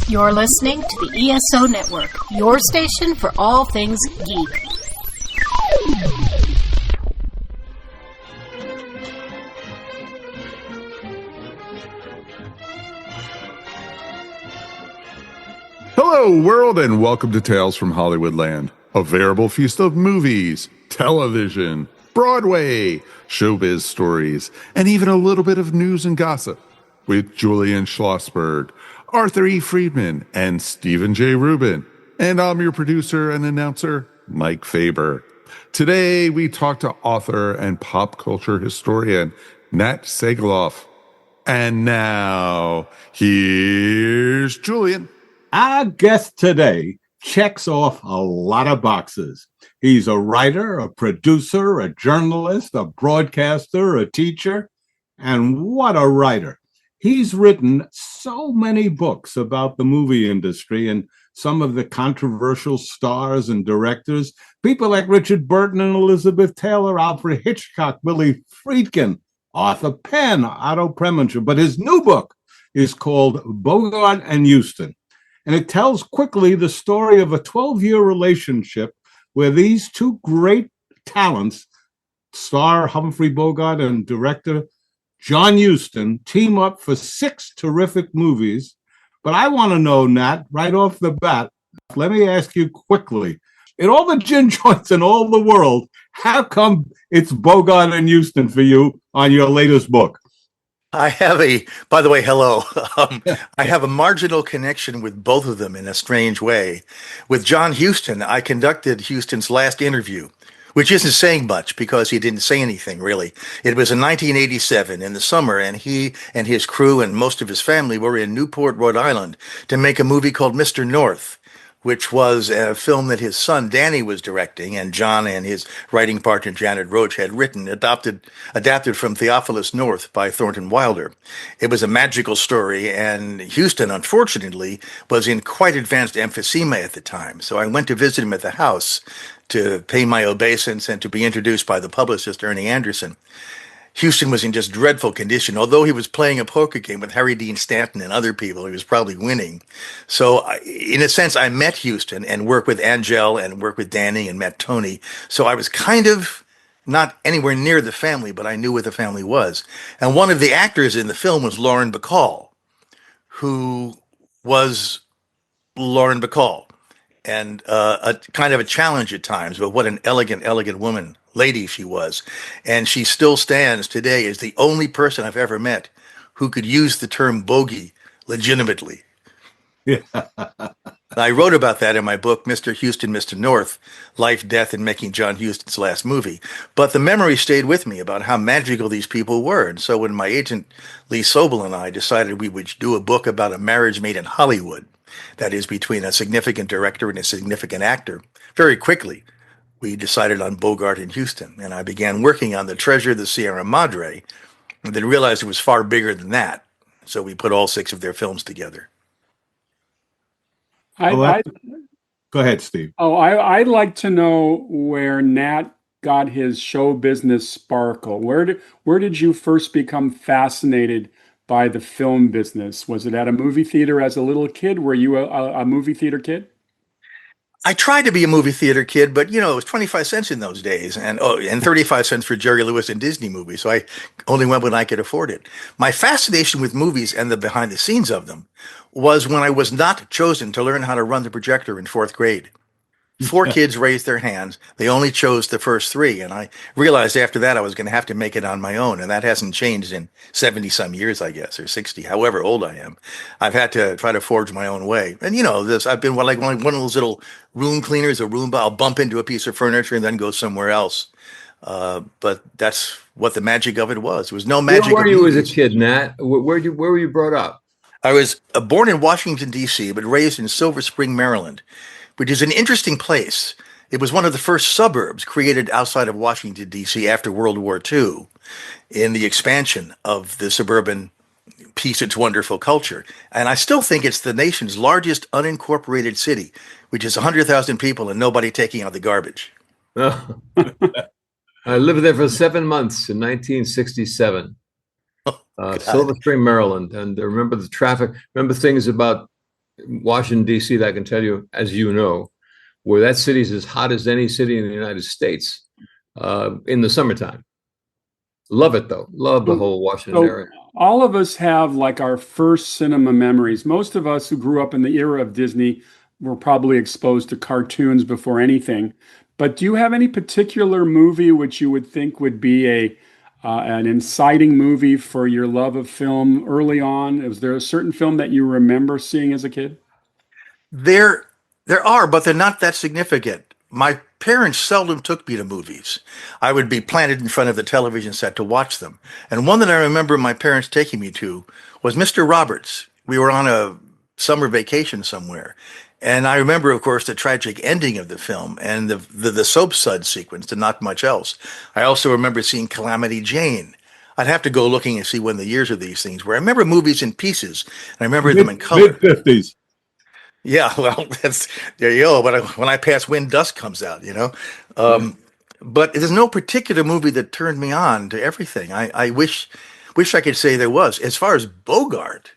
You're listening to the ESO Network, your station for all things geek. Hello, world, and welcome to Tales from Hollywoodland, a veritable feast of movies, television, Broadway, showbiz stories, and even a little bit of news and gossip with Julian Schlossberg, Arthur E. Friedman, and Stephen J. Rubin. And I'm your producer and announcer, Mike Faber. Today, we talk to author and pop culture historian Nat Segaloff. And now, here's Julian. Our guest today checks off a lot of boxes. He's a writer, a producer, a journalist, a broadcaster, a teacher, and what a writer. He's written so many books about the movie industry and some of the controversial stars and directors, people like Richard Burton and Elizabeth Taylor, Alfred Hitchcock, Willie Friedkin, Arthur Penn, Otto Preminger. But his new book is called Bogart and Huston. And it tells quickly the story of a 12-year relationship where these two great talents, star Humphrey Bogart and director John Huston, team up for 6 terrific movies. But I want to know, Nat, right off the bat, let me ask you quickly, in all the gin joints in all the world, how come it's Bogart and Huston for you on your latest book? By the way, hello. I have a marginal connection with both of them in a strange way. With John Huston, I conducted Huston's last interview, which isn't saying much because he didn't say anything, really. It was in 1987 in the summer, and he and his crew and most of his family were in Newport, Rhode Island to make a movie called Mr. North, which was a film that his son Danny was directing, and John and his writing partner Janet Roach had written, adapted from Theophilus North by Thornton Wilder. It was a magical story, and Huston, unfortunately, was in quite advanced emphysema at the time. So I went to visit him at the house to pay my obeisance and to be introduced by the publicist, Ernie Anderson. Huston was in just dreadful condition. Although he was playing a poker game with Harry Dean Stanton and other people, he was probably winning. So in a sense, I met Huston and worked with Angel and worked with Danny and met Tony. So I was kind of not anywhere near the family, but I knew where the family was. And one of the actors in the film was Lauren Bacall, who was Lauren Bacall. And a kind of a challenge at times, but what an elegant woman, lady she was. And she still stands today as the only person I've ever met who could use the term bogey legitimately. Yeah. I wrote about that in my book, Mr. Huston, Mr. North, Life, Death, and Making John Huston's Last Movie. But the memory stayed with me about how magical these people were. And so when my agent, Lee Sobel, and I decided we would do a book about a marriage made in Hollywood, that is, between a significant director and a significant actor, very quickly, we decided on Bogart and Huston. And I began working on The Treasure of the Sierra Madre, and then realized it was far bigger than that. So we put all 6 of their films together. Go ahead, Steve. I'd like to know where Nat got his show business sparkle. Where did you first become fascinated by the film business? Was it at a movie theater as a little kid? Were you a movie theater kid? I tried to be a movie theater kid, but it was 25 cents in those days, and 35 cents for Jerry Lewis and Disney movies. So I only went when I could afford it. My fascination with movies and the behind the scenes of them was when I was not chosen to learn how to run the projector in 4th grade. 4 kids raised their hands. They only chose the first 3. And I realized after that I was going to have to make it on my own. And that hasn't changed in 70 some years, I guess, or 60, however old I am. I've had to try to forge my own way. And I've been like one of those little room cleaners, a Roomba. I'll bump into a piece of furniture and then go somewhere else. But that's what the magic of it was. There was no magic. Where were you as a kid, Nat? Where were you brought up? I was born in Washington, D.C., but raised in Silver Spring, Maryland, which is an interesting place. It was one of the first suburbs created outside of Washington, D.C. after World War II in the expansion of the suburban peace, its wonderful culture. And I still think it's the nation's largest unincorporated city, which is 100,000 people and nobody taking out the garbage. Oh. I lived there for 7 months in 1967. Silver Spring, Maryland. And I remember the traffic, remember things about Washington, D.C., that I can tell you, as you know, where that city is as hot as any city in the United States in the summertime. Love it, though. Love the So, whole Washington so area. all of us have like our first cinema memories. Most of us who grew up in the era of Disney were probably exposed to cartoons before anything. But do you have any particular movie which you would think would be a an inciting movie for your love of film early on? Was there a certain film that you remember seeing as a kid? There, there are, but they're not that significant. My parents seldom took me to movies. I would be planted in front of the television set to watch them. And one that I remember my parents taking me to was Mr. Roberts. We were on a summer vacation somewhere. And I remember, of course, the tragic ending of the film and the soap sud sequence and not much else. I also remember seeing Calamity Jane. I'd have to go looking and see when the years of these things were. I remember movies in pieces, and I remember them in color. Mid 50s. Yeah, well, that's there you go. But when I pass, When Dusk comes out, but there's no particular movie that turned me on to everything. I wish I could say there was. As far as Bogart,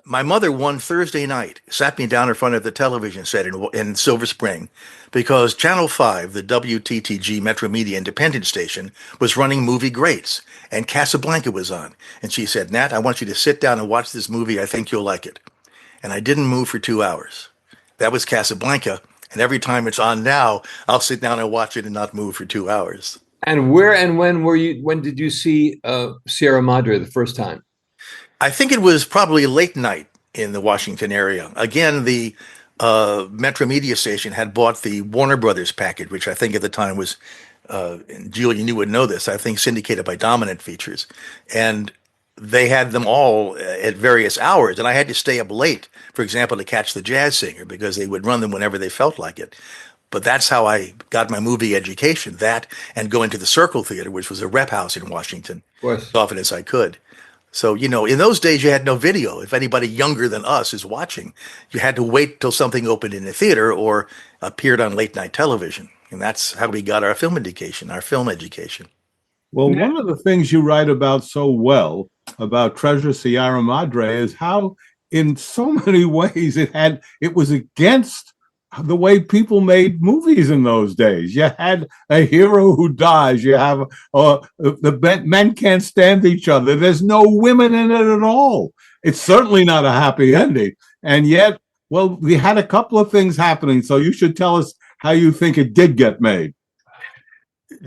my mother one Thursday night sat me down in front of the television set in Silver Spring because Channel 5, the WTTG Metro Media Independent station, was running movie greats, and Casablanca was on. And she said, Nat, I want you to sit down and watch this movie. I think you'll like it. And I didn't move for 2 hours. That was Casablanca. And every time it's on now, I'll sit down and watch it and not move for 2 hours. And where and when were you? When did you see Sierra Madre the first time? I think it was probably late night in the Washington area. Again, the Metro Media Station had bought the Warner Brothers package, which I think at the time was, Julian, you would know this, I think syndicated by Dominant Features. And they had them all at various hours. And I had to stay up late, for example, to catch the Jazz Singer because they would run them whenever they felt like it. But that's how I got my movie education, that and going to the Circle Theater, which was a rep house in Washington, Of course. as often as I could. So, in those days, you had no video. If anybody younger than us is watching, you had to wait till something opened in the theater or appeared on late night television. And that's how we got our film education, Well, one of the things you write about so well about Treasure Sierra Madre is how, in so many ways, it was against the way people made movies in those days. You had a hero who dies. You have the men can't stand each other. There's no women in it at all. It's certainly not a happy ending. And yet, well, we had a couple of things happening. So you should tell us how you think it did get made.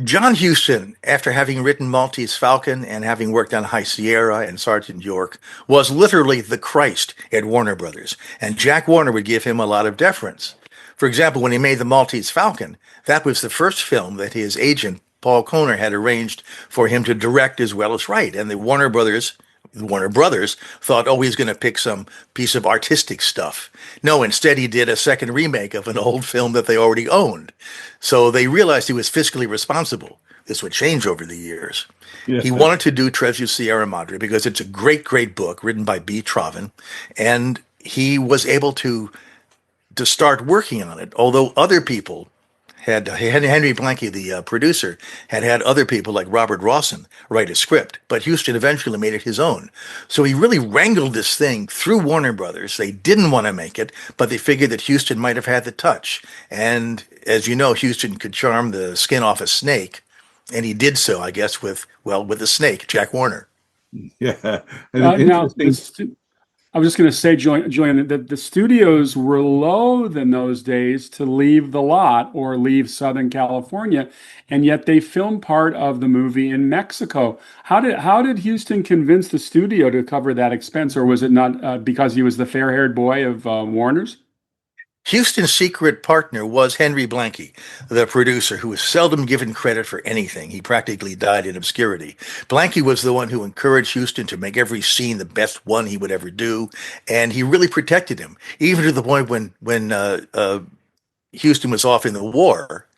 John Huston, after having written Maltese Falcon and having worked on High Sierra and Sergeant York, was literally the Christ at Warner Brothers, and Jack Warner would give him a lot of deference. For example, when he made the Maltese Falcon, that was the first film that his agent, Paul Kohner, had arranged for him to direct as well as write, and the Warner Brothers thought, oh, he's going to pick some piece of artistic stuff. No, instead he did a second remake of an old film that they already owned. So they realized he was fiscally responsible. This would change over the years. Yeah. He wanted to do Treasure Sierra Madre because it's a great, great book written by B. Trovin, and he was able to start working on it, although other people had Henry Blanke, the producer, had other people like Robert Rawson write a script, but Huston eventually made it his own. So he really wrangled this thing through Warner Brothers. They didn't want to make it, but they figured that Huston might have had the touch. And as you know, Huston could charm the skin off a snake, and he did so, I guess, with the snake, Jack Warner. Yeah. Now, I was just going to say, Julian, that the studios were loath in those days to leave the lot or leave Southern California, and yet they filmed part of the movie in Mexico. How did Huston convince the studio to cover that expense, or was it not because he was the fair-haired boy of Warner's? Huston's secret partner was Henry Blanke, the producer, who was seldom given credit for anything. He practically died in obscurity. Blanke was the one who encouraged Huston to make every scene the best one he would ever do, and he really protected him, even to the point when Huston was off in the war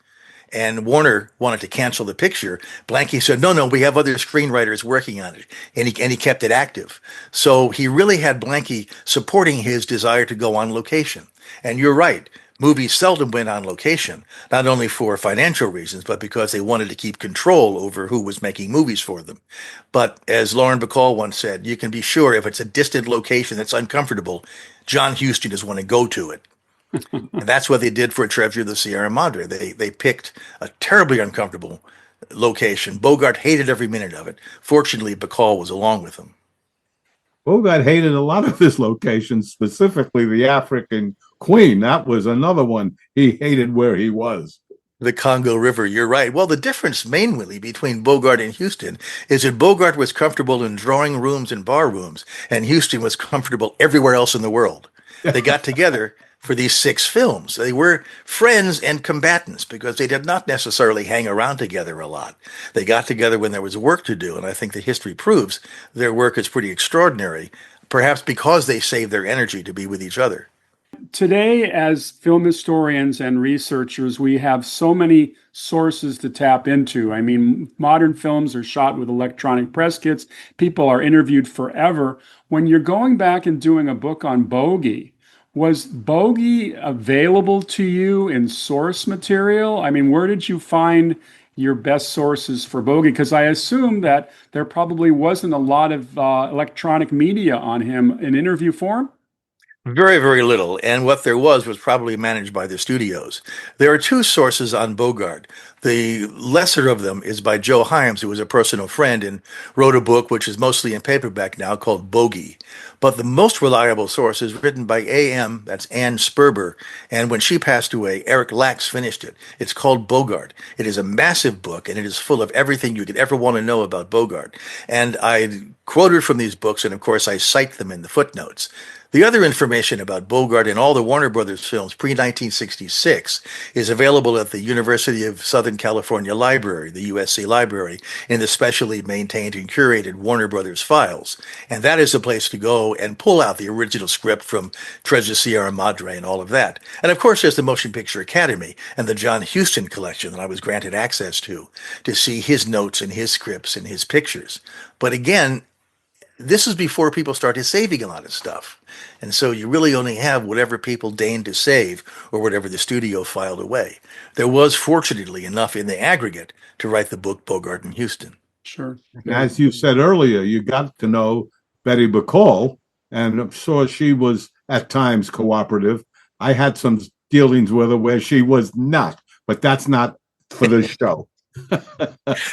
and Warner wanted to cancel the picture. Blanke said, no, we have other screenwriters working on it, and he kept it active. So he really had Blanke supporting his desire to go on location. And you're right. Movies seldom went on location, not only for financial reasons, but because they wanted to keep control over who was making movies for them. But as Lauren Bacall once said, you can be sure if it's a distant location that's uncomfortable, John Huston is want to go to it. And that's what they did for Treasure of the Sierra Madre. They picked a terribly uncomfortable location. Bogart hated every minute of it. Fortunately, Bacall was along with him. Bogart hated a lot of his locations, specifically the African Queen. That was another one he hated where he was. The Congo River, you're right. Well, the difference mainly between Bogart and Huston is that Bogart was comfortable in drawing rooms and bar rooms, and Huston was comfortable everywhere else in the world. They got together for these 6 films. They were friends and combatants because they did not necessarily hang around together a lot. They got together when there was work to do, and I think the history proves their work is pretty extraordinary, perhaps because they saved their energy to be with each other. Today, as film historians and researchers, we have so many sources to tap into. I mean, modern films are shot with electronic press kits. People are interviewed forever. When you're going back and doing a book on Bogey, was Bogey available to you in source material? I mean, where did you find your best sources for Bogey? Because I assume that there probably wasn't a lot of electronic media on him in interview form. Very, very little. And what there was probably managed by the studios. There are 2 sources on Bogart. The lesser of them is by Joe Hyams, who was a personal friend and wrote a book, which is mostly in paperback now, called Bogey. But the most reliable source is written by A.M., that's Ann Sperber. And when she passed away, Eric Lax finished it. It's called Bogart. It is a massive book, and it is full of everything you could ever want to know about Bogart. And I quoted from these books, and of course I cite them in the footnotes. The other information about Bogart and all the Warner Brothers films pre-1966 is available at the University of Southern California Library, the USC Library, in the specially maintained and curated Warner Brothers files. And that is the place to go and pull out the original script from Treasure Sierra Madre and all of that. And of course, there's the Motion Picture Academy and the John Huston collection that I was granted access to see his notes and his scripts and his pictures. But again, this is before people started saving a lot of stuff. And so you really only have whatever people deigned to save or whatever the studio filed away. There was fortunately enough in the aggregate to write the book Bogart and Huston. Sure. As you said earlier, you got to know Betty Bacall, and I'm sure she was at times cooperative. I had some dealings with her where she was not, but that's not for the show.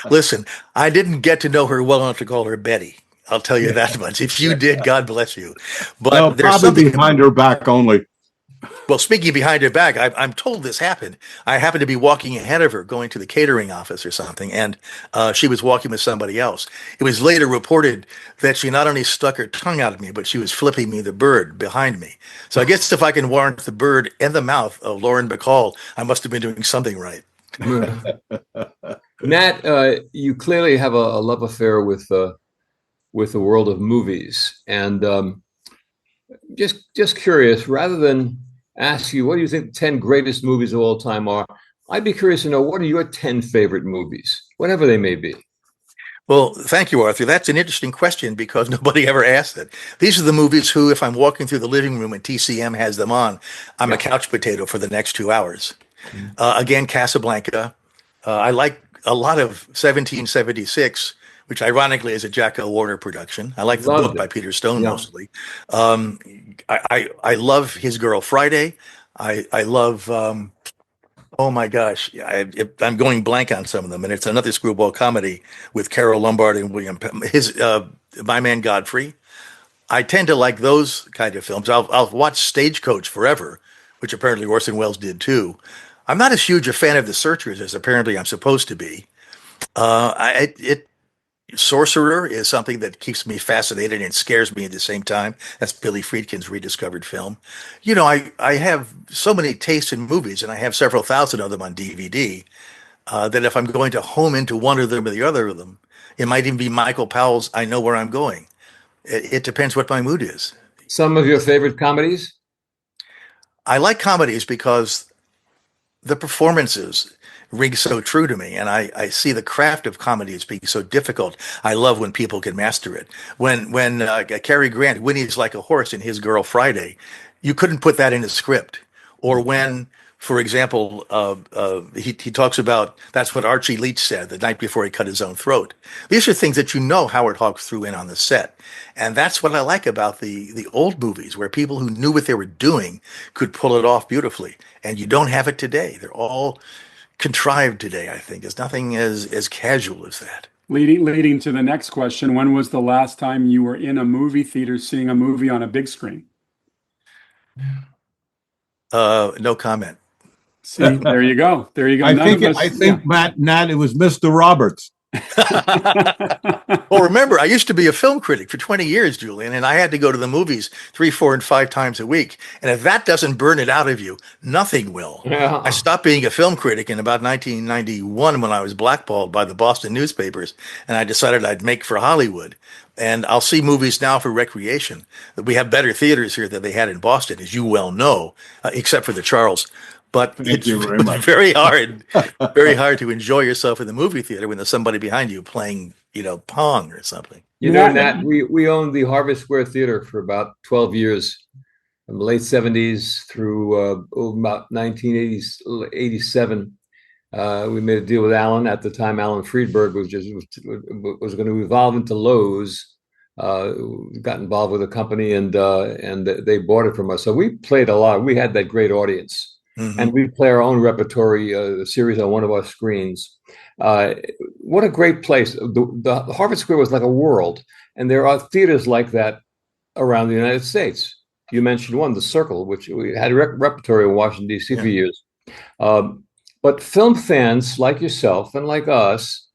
Listen, I didn't get to know her well enough to call her Betty. I'll tell you that much. If you did, God bless you. But well, there's probably something behind her back only. Well, speaking behind her back, I'm told this happened. I happened to be walking ahead of her, going to the catering office or something, and she was walking with somebody else. It was later reported that she not only stuck her tongue out at me, but she was flipping me the bird behind me. So I guess if I can warrant the bird in the mouth of Lauren Bacall, I must have been doing something right. Nat, you clearly have a love affair with the world of movies, and just curious, rather than ask you what do you think the 10 greatest movies of all time are, I'd be curious to know, what are your 10 favorite movies, whatever they may be? Well, thank you, Arthur. That's an interesting question because nobody ever asked it. These are the movies who, if I'm walking through the living room and TCM has them on, I'm a couch potato for the next 2 hours. Again, Casablanca. I like a lot of 1776, which ironically is a Jack L. Warner production. I like the book by Peter Stone mostly. I love His Girl Friday. I love, oh my gosh, I'm going blank on some of them, and it's another screwball comedy with Carol Lombard and William My Man Godfrey. I tend to like those kind of films. I'll watch Stagecoach forever, which apparently Orson Welles did too. I'm not as huge a fan of The Searchers as apparently I'm supposed to be. Sorcerer is something that keeps me fascinated and scares me at the same time. That's Billy Friedkin's rediscovered film. You know, I have so many tastes in movies, and I have several thousand of them on DVD, that if I'm going to home into one of them or the other of them, it might even be Michael Powell's I Know Where I'm Going. It depends what my mood is. Some of your favorite comedies? I like comedies because the performances ring so true to me, and I see the craft of comedy as being so difficult. I love when people can master it. When Cary Grant whinnies like a horse in His Girl Friday, you couldn't put that in a script. Or when, for example, he talks about that's what Archie Leach said the night before he cut his own throat. These are things that Howard Hawks threw in on the set. And that's what I like about the old movies, where people who knew what they were doing could pull it off beautifully. And you don't have it today. They're all contrived today, I think. There's nothing as casual as that. Leading to the next question, when was the last time you were in a movie theater seeing a movie on a big screen? No comment. See, there you go. There you go. I think Nat, it was Mr. Roberts. Well, remember, I used to be a film critic for 20 years, Julian, and I had to go to the movies 3, 4, and 5 times a week. And if that doesn't burn it out of you, nothing will. Yeah. I stopped being a film critic in about 1991 when I was blackballed by the Boston newspapers, and I decided I'd make for Hollywood. And I'll see movies now for recreation. We have better theaters here than they had in Boston, as you well know, except for the Charles. But it's very hard to enjoy yourself in the movie theater when there's somebody behind you playing, Pong or something. Nat, we owned the Harvard Square Theater for about 12 years, from the late 70s through about 1987. We made a deal with Alan at the time. Alan Friedberg was going to evolve into Lowe's. Got involved with the company, and they bought it from us. So we played a lot. We had that great audience. Mm-hmm. And we play our own repertory series on one of our screens. What a great place. The Harvard Square was like a world. And there are theaters like that around the United States. You mentioned one, the Circle, which we had a repertory in Washington, D.C. for years. But film fans like yourself and like us,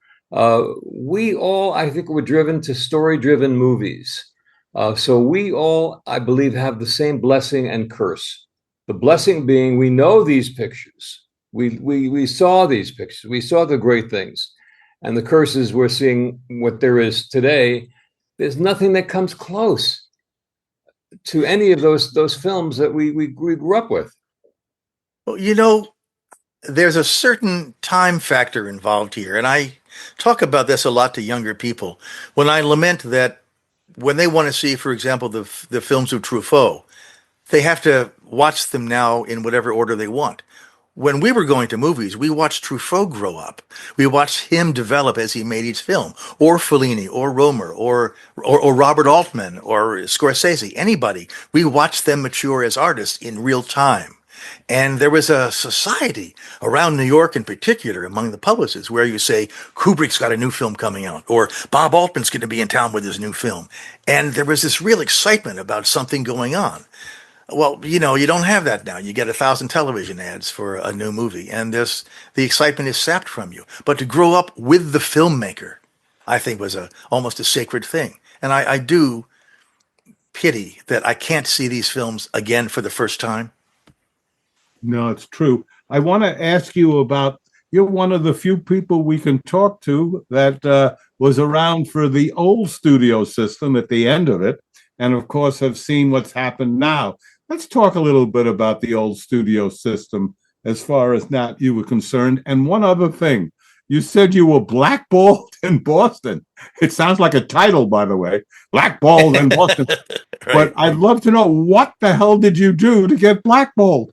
we all, I think, were driven to story-driven movies. So we all, I believe, have the same blessing and curse. The blessing being we know these pictures. We saw these pictures. We saw the great things. And the curse is we're seeing what there is today. There's nothing that comes close to any of those films that we grew up with. Well, there's a certain time factor involved here. And I talk about this a lot to younger people when I lament that when they want to see, for example, the films of Truffaut, they have to watch them now in whatever order they want. When we were going to movies, we watched Truffaut grow up. We watched him develop as he made each film, or Fellini, or Romer, or Robert Altman, or Scorsese, anybody. We watched them mature as artists in real time. And there was a society around New York in particular among the publicists where you say, Kubrick's got a new film coming out, or Bob Altman's going to be in town with his new film. And there was this real excitement about something going on. Well, you don't have that now. You get 1,000 television ads for a new movie, and the excitement is sapped from you. But to grow up with the filmmaker, I think was almost a sacred thing. And I do pity that I can't see these films again for the first time. No, it's true. I want to ask you about, you're one of the few people we can talk to that was around for the old studio system at the end of it, and of course have seen what's happened now. Let's talk a little bit about the old studio system as far as Nat, you were concerned. And one other thing, you said you were blackballed in Boston. It sounds like a title, by the way, blackballed in Boston. Right. But I'd love to know, what the hell did you do to get blackballed?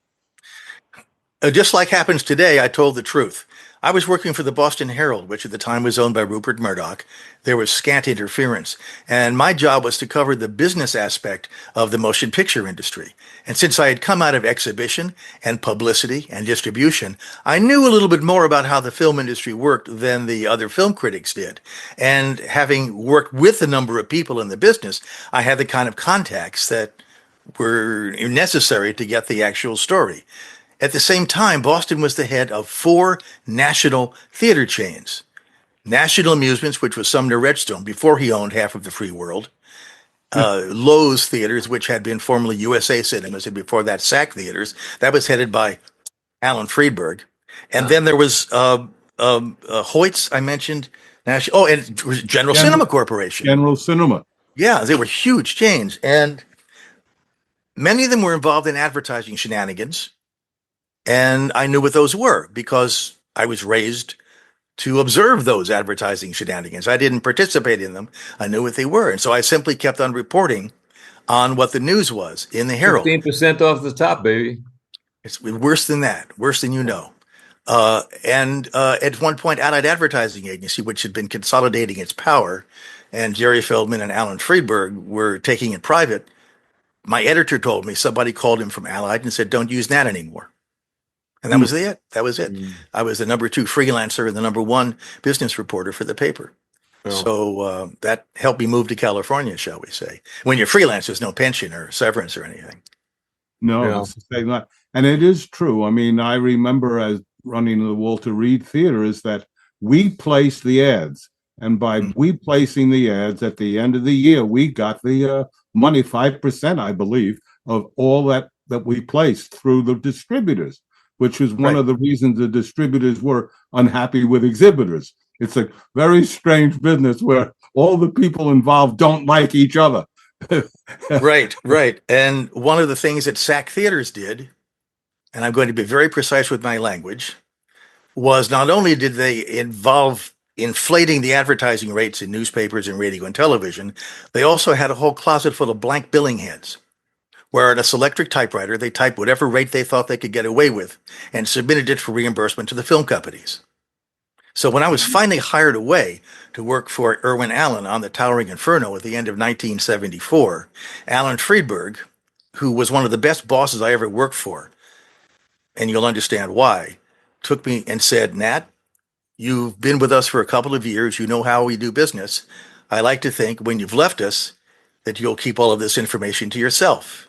Just like happens today, I told the truth. I was working for the Boston Herald, which at the time was owned by Rupert Murdoch. There was scant interference, and my job was to cover the business aspect of the motion picture industry. And since I had come out of exhibition and publicity and distribution, I knew a little bit more about how the film industry worked than the other film critics did. And having worked with a number of people in the business, I had the kind of contacts that were necessary to get the actual story. At the same time, Boston was the head of 4 national theater chains. National Amusements, which was Sumner Redstone before he owned half of the free world. Lowe's Theaters, which had been formerly USA Cinemas, and before that SAC Theaters. That was headed by Alan Friedberg. And then there was Hoyt's, I mentioned. And General Cinema Corporation. General Cinema. Yeah, they were huge chains. And many of them were involved in advertising shenanigans. And I knew what those were because I was raised to observe those advertising shenanigans. I didn't participate in them. I knew what they were. And so I simply kept on reporting on what the news was in the Herald. 15% off the top, baby. It's worse than that, worse than you know. And at one point, Allied Advertising Agency, which had been consolidating its power, and Jerry Feldman and Alan Friedberg were taking it private, my editor told me somebody called him from Allied and said, "Don't use that anymore." And that was it. That was it. I was the number 2 freelancer and the number 1 business reporter for the paper. Oh. So that helped me move to California, shall we say. When you're freelance, there's no pension or severance or anything. No, it's the same. And it is true. I mean, I remember as running the Walter Reed Theater is that we placed the ads. And by we placing the ads at the end of the year, we got the money, 5%, I believe, of all that we placed through the distributors, which was one of the reasons the distributors were unhappy with exhibitors. It's a very strange business where all the people involved don't like each other. Right. And one of the things that SAC Theaters did, and I'm going to be very precise with my language, was not only did they involve inflating the advertising rates in newspapers and radio and television, they also had a whole closet full of blank billing heads, where at a Selectric typewriter, they typed whatever rate they thought they could get away with and submitted it for reimbursement to the film companies. So when I was finally hired away to work for Irwin Allen on The Towering Inferno at the end of 1974, Alan Friedberg, who was one of the best bosses I ever worked for, and you'll understand why, took me and said, "Nat, you've been with us for a couple of years. You know how we do business. I like to think when you've left us that you'll keep all of this information to yourself."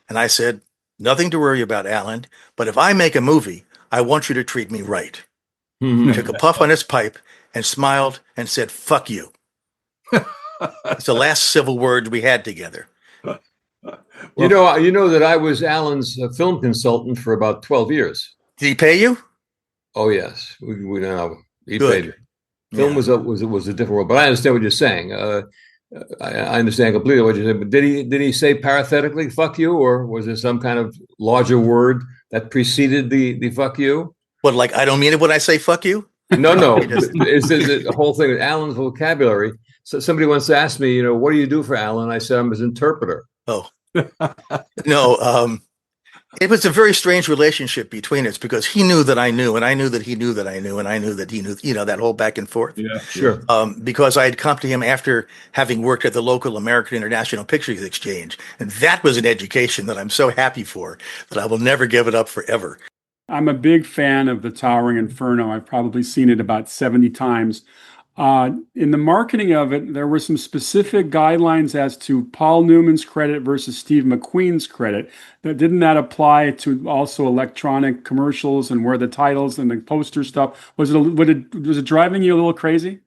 And I said, "Nothing to worry about, Alan, but if I make a movie, I want you to treat me right." He took a puff on his pipe and smiled and said, "Fuck you." It's the last civil word we had together. You know that I was Alan's film consultant for about 12 years. Did he pay you? Oh yes, we know he Good. paid me. Film was a different world, but I understand what you're saying. I understand completely what you're saying. But did he say parenthetically "fuck you," or was there some kind of larger word that preceded the "fuck you"? What, like I don't mean it when I say "fuck you"? No. It's the whole thing with Alan's vocabulary. So somebody once asked me, what do you do for Alan? I said I'm his interpreter. Oh, no. It was a very strange relationship between us because he knew that I knew, and I knew that he knew that I knew, and I knew that he knew, that whole back and forth. Yeah, sure. Because I had come to him after having worked at the local American International Pictures Exchange. And that was an education that I'm so happy for that I will never give it up forever. I'm a big fan of The Towering Inferno. I've probably seen it about 70 times. In the marketing of it, there were some specific guidelines as to Paul Newman's credit versus Steve McQueen's credit. Didn't that apply to also electronic commercials and where the titles and the poster stuff? Was it driving you a little crazy?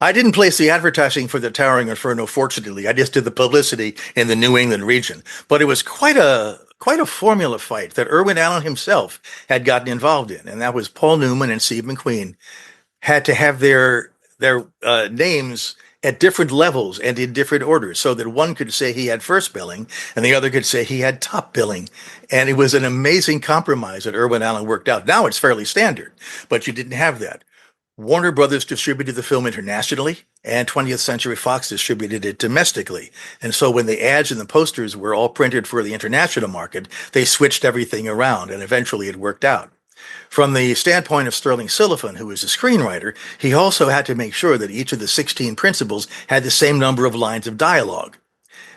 I didn't place the advertising for The Towering Inferno, fortunately. I just did the publicity in the New England region. But it was quite a formula fight that Irwin Allen himself had gotten involved in. And that was Paul Newman and Steve McQueen had to have their names at different levels and in different orders so that one could say he had first billing and the other could say he had top billing. And it was an amazing compromise that Irwin Allen worked out. Now it's fairly standard, but you didn't have that. Warner Brothers distributed the film internationally, and 20th Century Fox distributed it domestically. And so when the ads and the posters were all printed for the international market, they switched everything around, and eventually it worked out. From the standpoint of Sterling Silliphant, who was a screenwriter, he also had to make sure that each of the 16 principals had the same number of lines of dialogue.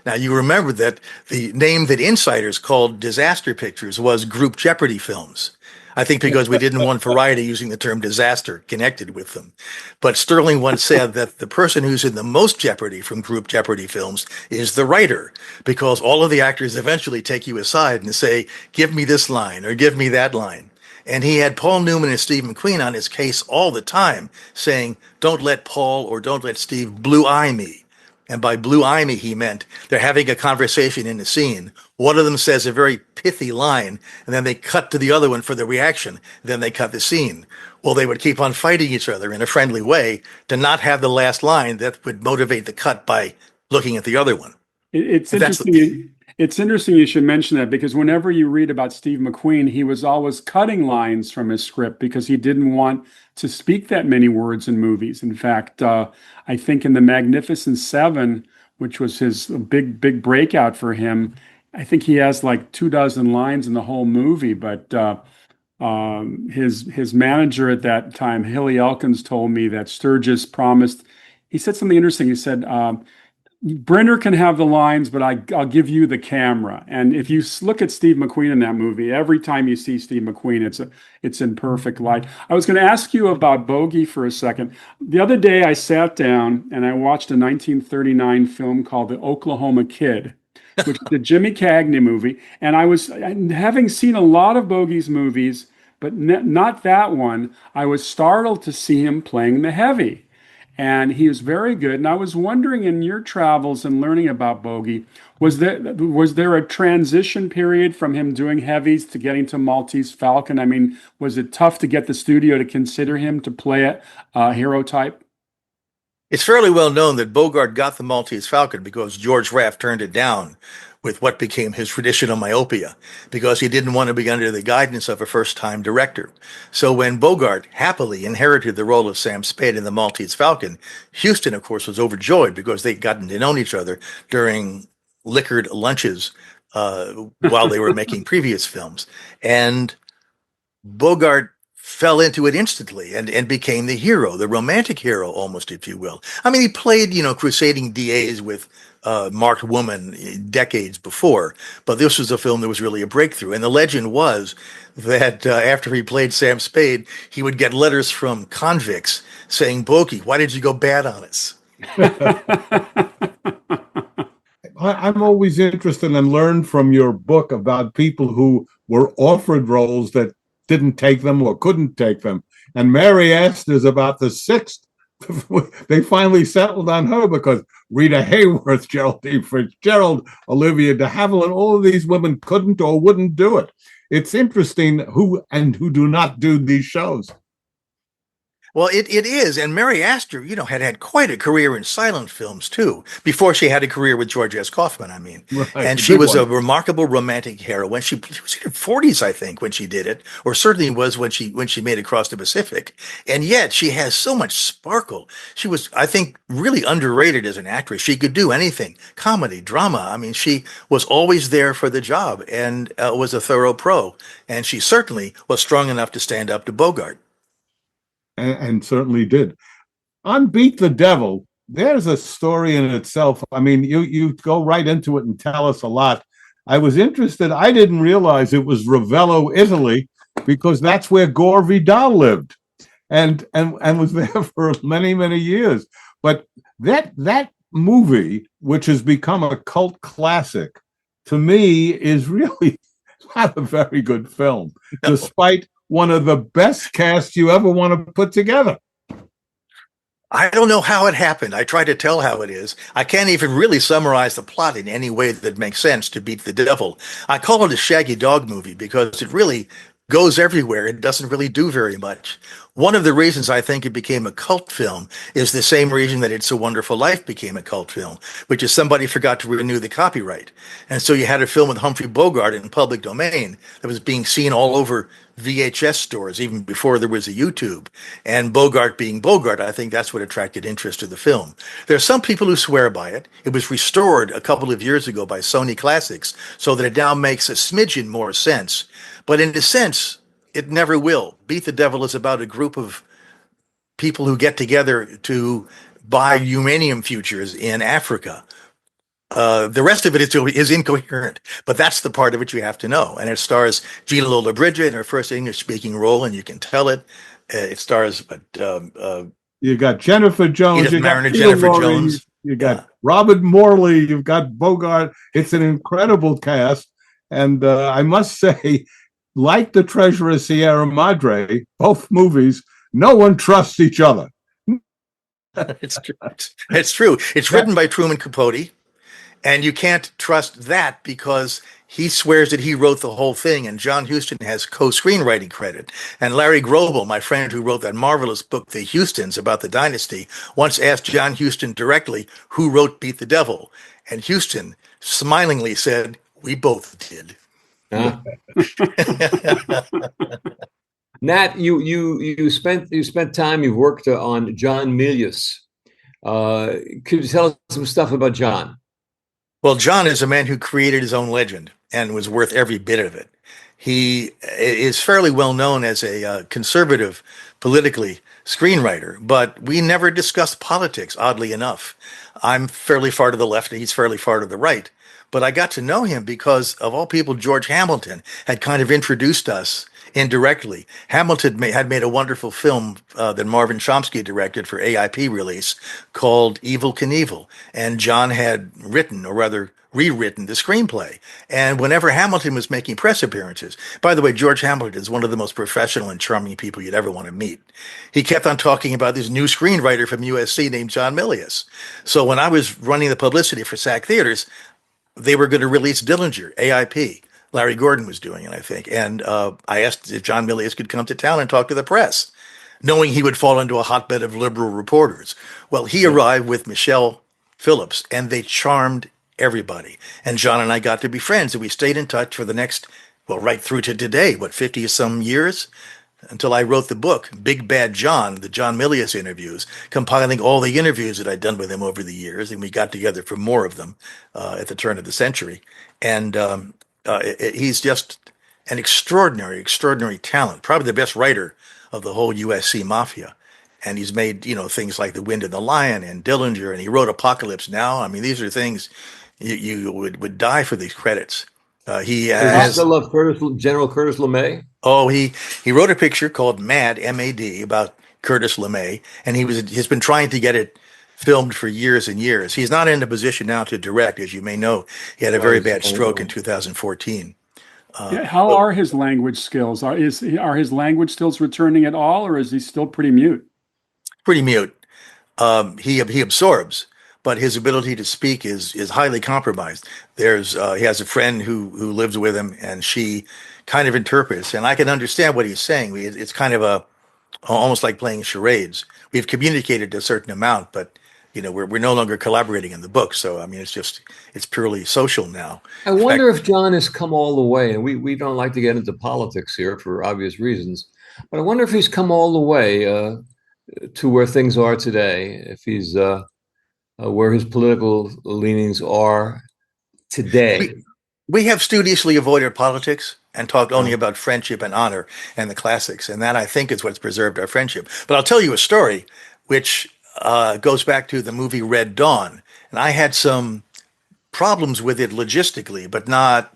Now, you remember that the name that insiders called disaster pictures was Group Jeopardy films. I think because we didn't want Variety using the term disaster connected with them. But Sterling once said that the person who's in the most jeopardy from Group Jeopardy films is the writer, because all of the actors eventually take you aside and say, "Give me this line," or "Give me that line." And he had Paul Newman and Steve McQueen on his case all the time, saying, "Don't let Paul or don't let Steve blue-eye me." And by blue-eye me, he meant they're having a conversation in the scene. One of them says a very pithy line, and then they cut to the other one for the reaction. Then they cut the scene. Well, they would keep on fighting each other in a friendly way to not have the last line that would motivate the cut by looking at the other one. It's interesting. It's interesting you should mention that, because whenever you read about Steve McQueen, he was always cutting lines from his script because he didn't want to speak that many words in movies. In fact, I think in The Magnificent Seven, which was his big breakout for him, I think he has like 24 lines in the whole movie, but his manager at that time, Hilly Elkins, told me that Sturgis promised. He said something interesting. He said, Brenner can have the lines, but I'll give you the camera. And if you look at Steve McQueen in that movie, every time you see Steve McQueen, it's in perfect light. I was going to ask you about Bogey for a second. The other day, I sat down and I watched a 1939 film called The Oklahoma Kid, which is a Jimmy Cagney movie. And having seen a lot of Bogey's movies, but not that one, I was startled to see him playing the heavy. And he is very good. And I was wondering, in your travels and learning about Bogey, was there a transition period from him doing heavies to getting to Maltese Falcon? I mean, was it tough to get the studio to consider him to play a hero type? It's fairly well known that Bogart got the Maltese Falcon because George Raft turned it down with what became his traditional myopia, because he didn't want to be under the guidance of a first-time director. So when Bogart happily inherited the role of Sam Spade in the Maltese Falcon, Huston, of course, was overjoyed because they'd gotten to know each other during liquored lunches while they were making previous films. And Bogart fell into it instantly and became the hero, the romantic hero, almost, if you will. I mean, he played, crusading DAs with Marked Woman decades before, but this was a film that was really a breakthrough. And the legend was that after he played Sam Spade, he would get letters from convicts saying, "Bogey, why did you go bad on us?" I'm always interested and learn from your book about people who were offered roles that didn't take them or couldn't take them. And Mary Astor's about the sixth. They finally settled on her because Rita Hayworth, Geraldine Fitzgerald, Olivia de Havilland, all of these women couldn't or wouldn't do it. It's interesting who do not do these shows. Well, it is. And Mary Astor, had quite a career in silent films, too, before she had a career with George S. Kaufman, I mean. Right, and she was a remarkable romantic heroine. She was in her 40s, I think, when she did it, or certainly was when she made Across the Pacific. And yet she has so much sparkle. She was, I think, really underrated as an actress. She could do anything, comedy, drama. I mean, she was always there for the job and was a thorough pro. And she certainly was strong enough to stand up to Bogart. And certainly did. On Beat the Devil, there's a story in itself. I mean, you go right into it and tell us a lot. I was interested. I didn't realize it was Ravello, Italy, because that's where Gore Vidal lived and was there for many, many years. But that movie, which has become a cult classic, to me is really not a very good film, despite one of the best casts you ever want to put together. I don't know how it happened. I try to tell how it is. I can't even really summarize the plot in any way that makes sense to Beat the Devil. I call it a Shaggy Dog movie because it really goes everywhere. It doesn't really do very much. One of the reasons I think it became a cult film is the same reason that It's a Wonderful Life became a cult film, which is somebody forgot to renew the copyright. And so you had a film with Humphrey Bogart in public domain that was being seen all over VHS stores, even before there was a YouTube. And Bogart being Bogart, I think that's what attracted interest to the film. There are some people who swear by it. It was restored a couple of years ago by Sony Classics so that it now makes a smidgen more sense. But in a sense, it never will. Beat the Devil is about a group of people who get together to buy uranium futures in Africa. The rest of it is incoherent, but that's the part of it you have to know. And it stars Gina Lollobrigida in her first English-speaking role, and you can tell it. It stars you got Jennifer Jones, you got Jennifer Jones, you got Robert Morley, you've got Bogart. It's an incredible cast, and I must say, like The Treasure of Sierra Madre, both movies, no one trusts each other. It's true. It's true. It's written by Truman Capote. And you can't trust that because he swears that he wrote the whole thing, and John Huston has co-screenwriting credit. And Larry Grobel, my friend who wrote that marvelous book, The Hustons, about the dynasty, once asked John Huston directly who wrote Beat the Devil. And Huston smilingly said, "We both did." Nat, you spent time. You've worked on John Milius. Could you tell us some stuff about John? Well, John is a man who created his own legend and was worth every bit of it. He is fairly well known as a conservative, politically screenwriter, but we never discussed politics, oddly enough. I'm fairly far to the left and he's fairly far to the right. But I got to know him because, of all people, George Hamilton had kind of introduced us indirectly. Hamilton had made a wonderful film that Marvin Chomsky directed for AIP release called Evel Knievel. And John had written, or rather rewritten, the screenplay. And whenever Hamilton was making press appearances, by the way, George Hamilton is one of the most professional and charming people you'd ever want to meet. He kept on talking about this new screenwriter from USC named John Milius. So when I was running the publicity for SAC Theaters, they were going to release Dillinger, AIP. Larry Gordon was doing it, I think. And I asked if John Milius could come to town and talk to the press, knowing he would fall into a hotbed of liberal reporters. Well, he arrived with Michelle Phillips, and they charmed everybody. And John and I got to be friends, and we stayed in touch for the next, well, right through to today, 50-some years? Until I wrote the book, Big Bad John, the John Milius interviews, compiling all the interviews that I'd done with him over the years. And we got together for more of them at the turn of the century. And he's just an extraordinary, extraordinary talent, probably the best writer of the whole USC mafia. And he's made, things like The Wind and the Lion and Dillinger, and he wrote Apocalypse Now. I mean, these are things you would die for these credits. He I still love General Curtis LeMay. Oh, he wrote a picture called Mad, M-A-D, about Curtis LeMay, and he's been trying to get it filmed for years and years. He's not in a position now to direct, as you may know. He had a very bad stroke in 2014. How are his language skills? Are his language skills returning at all, or is he still pretty mute? Pretty mute. He absorbs, but his ability to speak is highly compromised. He has a friend who lives with him, and she kind of interprets, and I can understand what he's saying. It's kind of almost like playing charades. We've communicated a certain amount, but we're no longer collaborating in the book. So I mean, it's purely social now. I wonder if John has come all the way, and we don't like to get into politics here for obvious reasons, but I wonder if he's come all the way to where things are today. If he's where his political leanings are today. We have studiously avoided politics and talked only about friendship and honor and the classics. And that, I think, is what's preserved our friendship. But I'll tell you a story which goes back to the movie Red Dawn. And I had some problems with it logistically, but not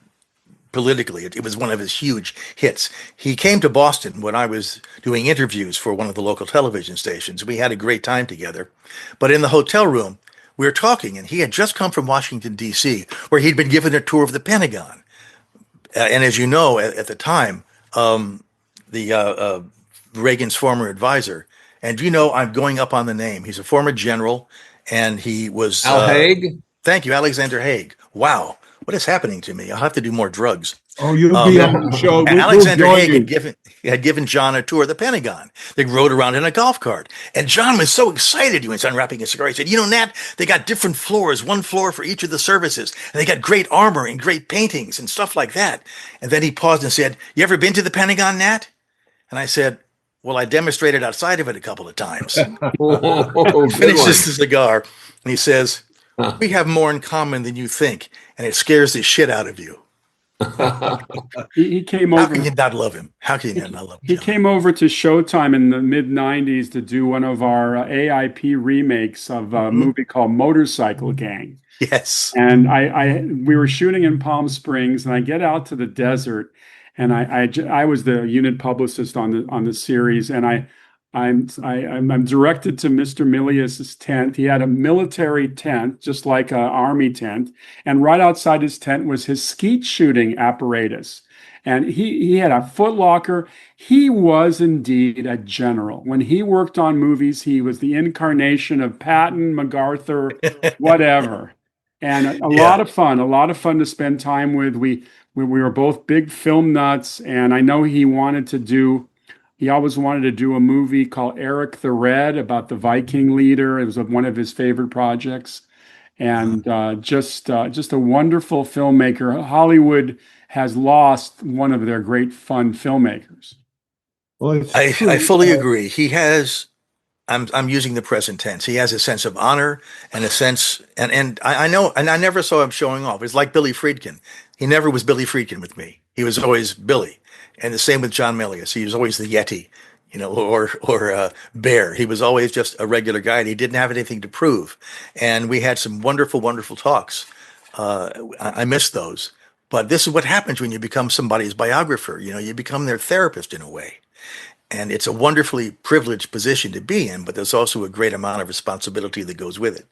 politically. It was one of his huge hits. He came to Boston when I was doing interviews for one of the local television stations. We had a great time together. But in the hotel room, we were talking, and he had just come from Washington, D.C., where he'd been given a tour of the Pentagon. And as you know, at the time, Reagan's former advisor, and I'm going up on the name. He's a former general, and he was... Al Haig? Thank you, Alexander Haig. Wow. What is happening to me? I'll have to do more drugs. Oh, you'll be on the show. Alexander Haig had given John a tour of the Pentagon. They rode around in a golf cart. And John was so excited. He was unwrapping a cigar. He said, Nat, they got different floors, one floor for each of the services. And they got great armor and great paintings and stuff like that. And then he paused and said, you ever been to the Pentagon, Nat? And I said, well, I demonstrated outside of it a couple of times. Finished his cigar. And he says, we have more in common than you think, and it scares the shit out of you. He came over. How can you not love him? How can you not love him? He came over to Showtime in the mid-'90s to do one of our AIP remakes of a movie called Motorcycle Gang. Yes. And we were shooting in Palm Springs, and I get out to the desert, and I was the unit publicist on the series, and I'm directed to Mr. Milius's tent. He had a military tent, just like an army tent. And right outside his tent was his skeet shooting apparatus. And he had a footlocker. He was indeed a general. When he worked on movies, he was the incarnation of Patton, MacArthur, whatever. And a lot of fun to spend time with. We were both big film nuts. And I know he always wanted to do a movie called Eric the Red about the Viking leader. It was one of his favorite projects. And just a wonderful filmmaker. Hollywood has lost one of their great fun filmmakers. Well, I fully agree. He has I'm using the present tense. He has a sense of honor and a sense, and I know, and I never saw him showing off. It's like Billy Friedkin. He never was Billy Friedkin with me. He was always Billy. And the same with John Milius. He was always the Yeti, or Bear. He was always just a regular guy, and he didn't have anything to prove. And we had some wonderful, wonderful talks. I miss those. But this is what happens when you become somebody's biographer. You become their therapist in a way. And it's a wonderfully privileged position to be in, but there's also a great amount of responsibility that goes with it.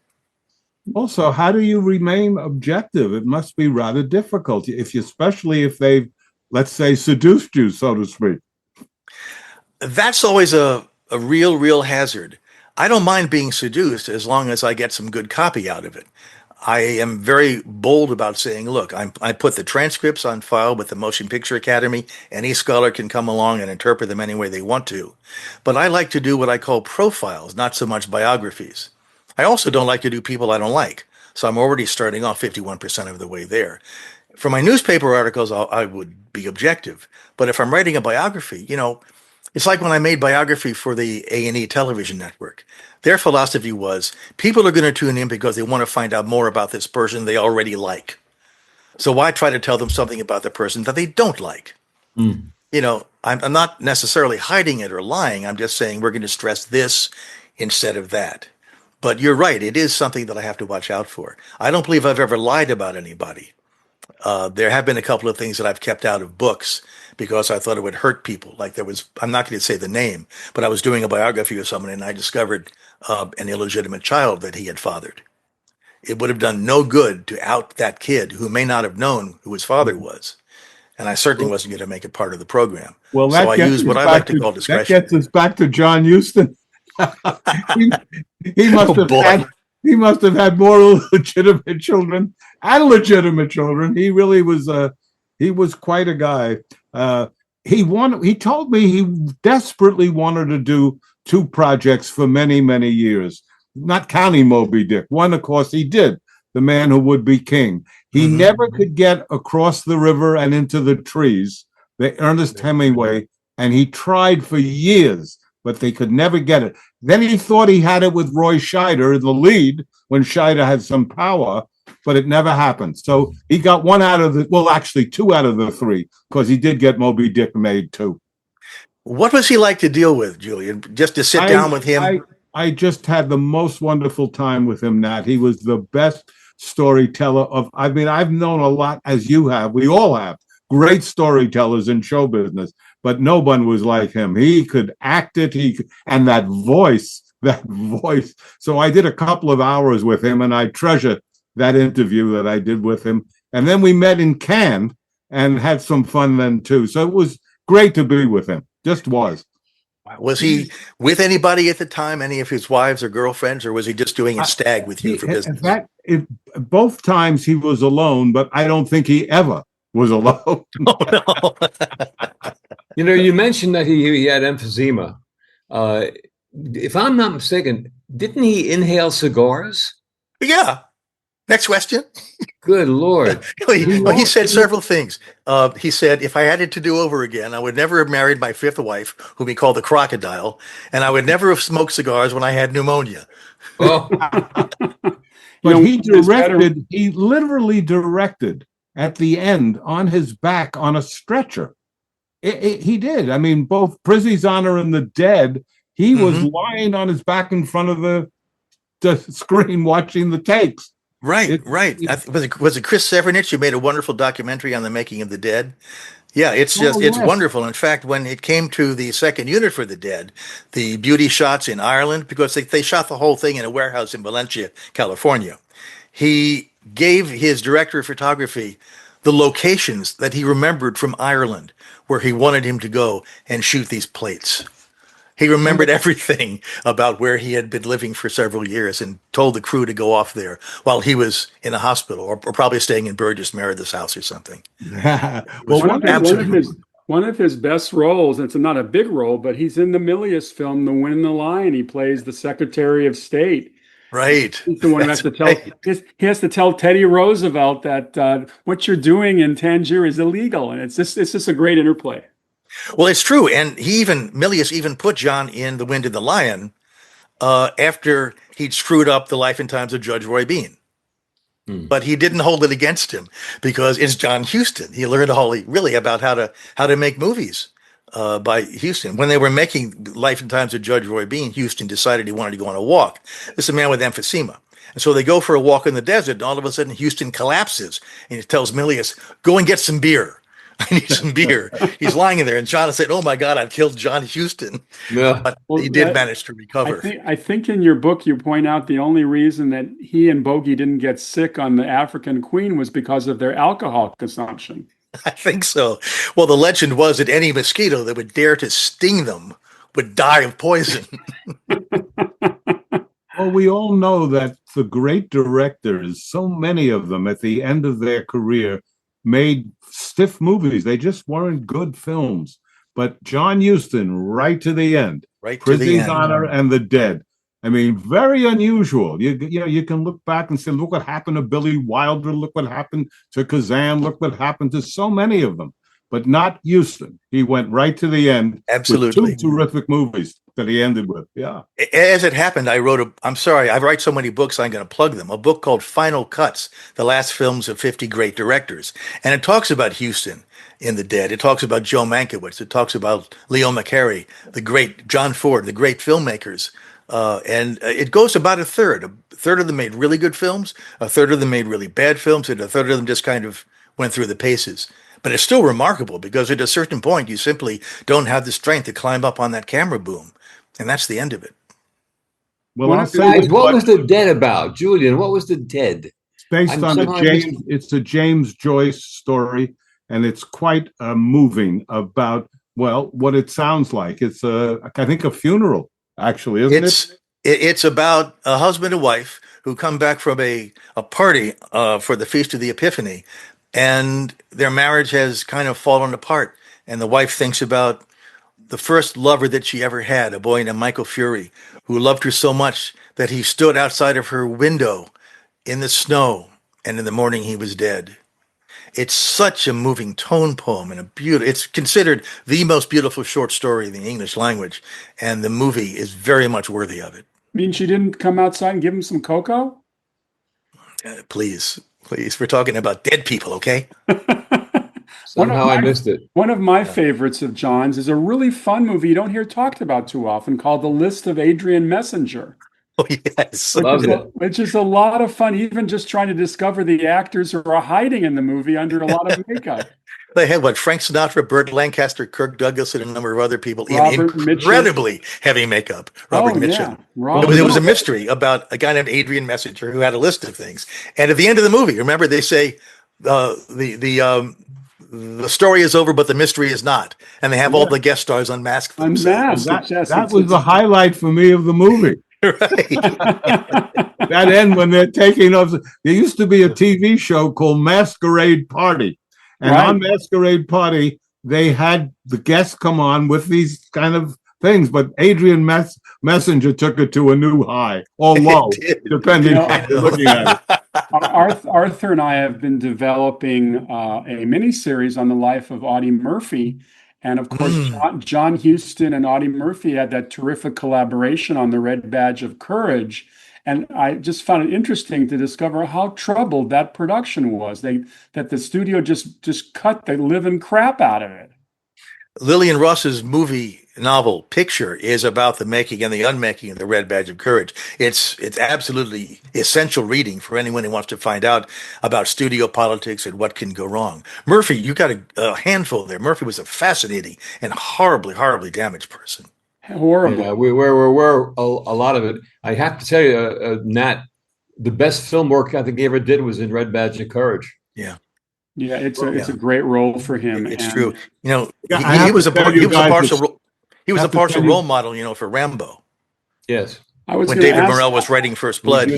Also, how do you remain objective? It must be rather difficult, especially if they've, let's say, seduced you, so to speak. That's always a real hazard. I don't mind being seduced as long as I get some good copy out of it. I am very bold about saying, look, I put the transcripts on file with the Motion Picture Academy. Any scholar can come along and interpret them any way they want to. But I like to do what I call profiles, not so much biographies. I also don't like to do people I don't like. So I'm already starting off 51% of the way there. For my newspaper articles, I would be objective. But if I'm writing a biography, it's like when I made biography for the A&E television network. Their philosophy was people are going to tune in because they want to find out more about this person they already like. So why try to tell them something about the person that they don't like? Mm. I'm not necessarily hiding it or lying. I'm just saying we're going to stress this instead of that. But you're right. It is something that I have to watch out for. I don't believe I've ever lied about anybody. There have been a couple of things that I've kept out of books because I thought it would hurt people. Like I'm not going to say the name, but I was doing a biography of someone and I discovered an illegitimate child that he had fathered. It would have done no good to out that kid who may not have known who his father was. And I certainly wasn't going to make it part of the program. Well, so I use what I like to call discretion. That gets us back to John Huston. he must have had more legitimate children and legitimate children. He really was he was quite a guy. He told me he desperately wanted to do 2 projects for many, many years, not counting Moby Dick. One, of course, he did, The Man Who Would Be King. He never could get across the river and into the trees, the Ernest Hemingway, and he tried for years, but they could never get it. Then he thought he had it with Roy Scheider, the lead, when Scheider had some power, but it never happened. So he got 2 out of the 3, because he did get Moby Dick made too. What was he like to deal with, Julian? Just to sit down with him? I just had the most wonderful time with him, Nat. He was the best storyteller I've known a lot, as you have. We all have great storytellers in show business, but no one was like him. He could act it. And that voice. So I did a couple of hours with him, and I treasure that interview that I did with him. And then we met in Cannes and had some fun then too. So it was great to be with him. Just was. Was he with anybody at the time, any of his wives or girlfriends, or was he just doing a stag with you for business? Both times he was alone, but I don't think he ever was alone. Oh, no. You mentioned that he had emphysema. If I'm not mistaken, didn't he inhale cigars? Yeah. Next question. Good Lord. He said several things. He said, if I had it to do over again, I would never have married my 5th wife, whom he called the Crocodile, and I would never have smoked cigars when I had pneumonia. Oh. But he literally directed at the end on his back on a stretcher. He did. I mean, both Prizzi's Honor and The Dead, he was lying on his back in front of the screen watching the tapes. Right. Was it Chris Severnich who made a wonderful documentary on the making of The Dead? Yeah, it's wonderful. In fact, when it came to the second unit for The Dead, the beauty shots in Ireland, because they shot the whole thing in a warehouse in Valencia, California, he gave his director of photography the locations that he remembered from Ireland where he wanted him to go and shoot these plates. He remembered everything about where he had been living for several years and told the crew to go off there while he was in a hospital or probably staying in Burgess Meredith's house or something. One of his best roles, it's not a big role, but he's in the Milius film, The Wind and the Lion. He plays the Secretary of State. Right. He's the one who has to tell. He has to tell Teddy Roosevelt that what you're doing in Tangier is illegal, and it's just a great interplay. Well, it's true, and Milius even put John in The Wind and the Lion after he'd screwed up the life and times of Judge Roy Bean. But he didn't hold it against him because it's John Huston. He learned really about how to make movies by Huston. When they were making Life and Times of Judge Roy Bean, Huston decided he wanted to go on a walk. This is a man with emphysema. And so they go for a walk in the desert, and all of a sudden Huston collapses. And he tells Milius, "Go and get some beer. I need some beer." He's lying in there. And John said, "Oh my God, I've killed John Huston." Yeah. But he did manage to recover. I think in your book you point out the only reason that he and Bogey didn't get sick on the African Queen was because of their alcohol consumption. I think so. Well, the legend was that any mosquito that would dare to sting them would die of poison. Well, we all know that the great directors, so many of them at the end of their career, made stiff movies. They just weren't good films. But John Huston, right to the end, Right to the Prizzi's end. Honor and The Dead. I mean, very unusual. You can look back and say, look what happened to Billy Wilder. Look what happened to Kazan. Look what happened to so many of them. But not Huston. He went right to the end. Absolutely. With two terrific movies that he ended with. Yeah. As it happened, I write so many books, I'm going to plug them. A book called Final Cuts, the last films of 50 great directors. And it talks about Huston in The Dead. It talks about Joe Mankiewicz. It talks about Leo McCarey, the great John Ford, the great filmmakers. And it goes about a third. A third of them made really good films. A third of them made really bad films. And a third of them just kind of went through the paces. But it's still remarkable because at a certain point, you simply don't have the strength to climb up on that camera boom. And that's the end of it. Well, I'll say Guys, what was The Dead about? Julian, what was The Dead? It's based on it's a James Joyce story, and it's quite moving about, well, what it sounds like. It's I think a funeral, actually, isn't it? It's about a husband and wife who come back from a party for the Feast of the Epiphany, and their marriage has kind of fallen apart. And the wife thinks about the first lover that she ever had, a boy named Michael Fury, who loved her so much that he stood outside of her window in the snow, and in the morning he was dead. It's such a moving tone poem and it's considered the most beautiful short story in the English language, and the movie is very much worthy of it. Means she didn't come outside and give him some cocoa? Please, we're talking about dead people, okay? Somehow I missed it. One of my favorites of John's is a really fun movie you don't hear talked about too often called The List of Adrian Messenger. Oh, yes. Which is a lot of fun, even just trying to discover the actors who are hiding in the movie under a lot of makeup. They had Frank Sinatra, Burt Lancaster, Kirk Douglas, and a number of other people in incredibly heavy makeup. Robert Mitchum. Yeah. There was a mystery about a guy named Adrian Messenger who had a list of things. And at the end of the movie, remember, they say the story is over, but the mystery is not. And they have all the guest stars unmasked themselves. That was the highlight for me of the movie. Right. That end when they're taking off. There used to be a TV show called Masquerade Party. And on Masquerade Party, they had the guests come on with these kind of things. But Adrian Messenger took it to a new high, or low, depending on how you're looking at it. Arthur and I have been developing a mini-series on the life of Audie Murphy. And of course, John Huston and Audie Murphy had that terrific collaboration on The Red Badge of Courage. And I just found it interesting to discover how troubled that production was. That the studio just cut the living crap out of it. Lillian Ross's movie novel Picture is about the making and the unmaking of The Red Badge of Courage. It's absolutely essential reading for anyone who wants to find out about studio politics and what can go wrong. Murphy, you got a handful there. Murphy was a fascinating and horribly, horribly damaged person. Horrible. Yeah, we're a lot of it. I have to tell you, Nat, the best film work I think he ever did was in Red Badge of Courage. Yeah. Yeah, it's a great role for him. It's true. You know, he was a partial role model, for Rambo. Yes. When David Morrell was writing First Blood.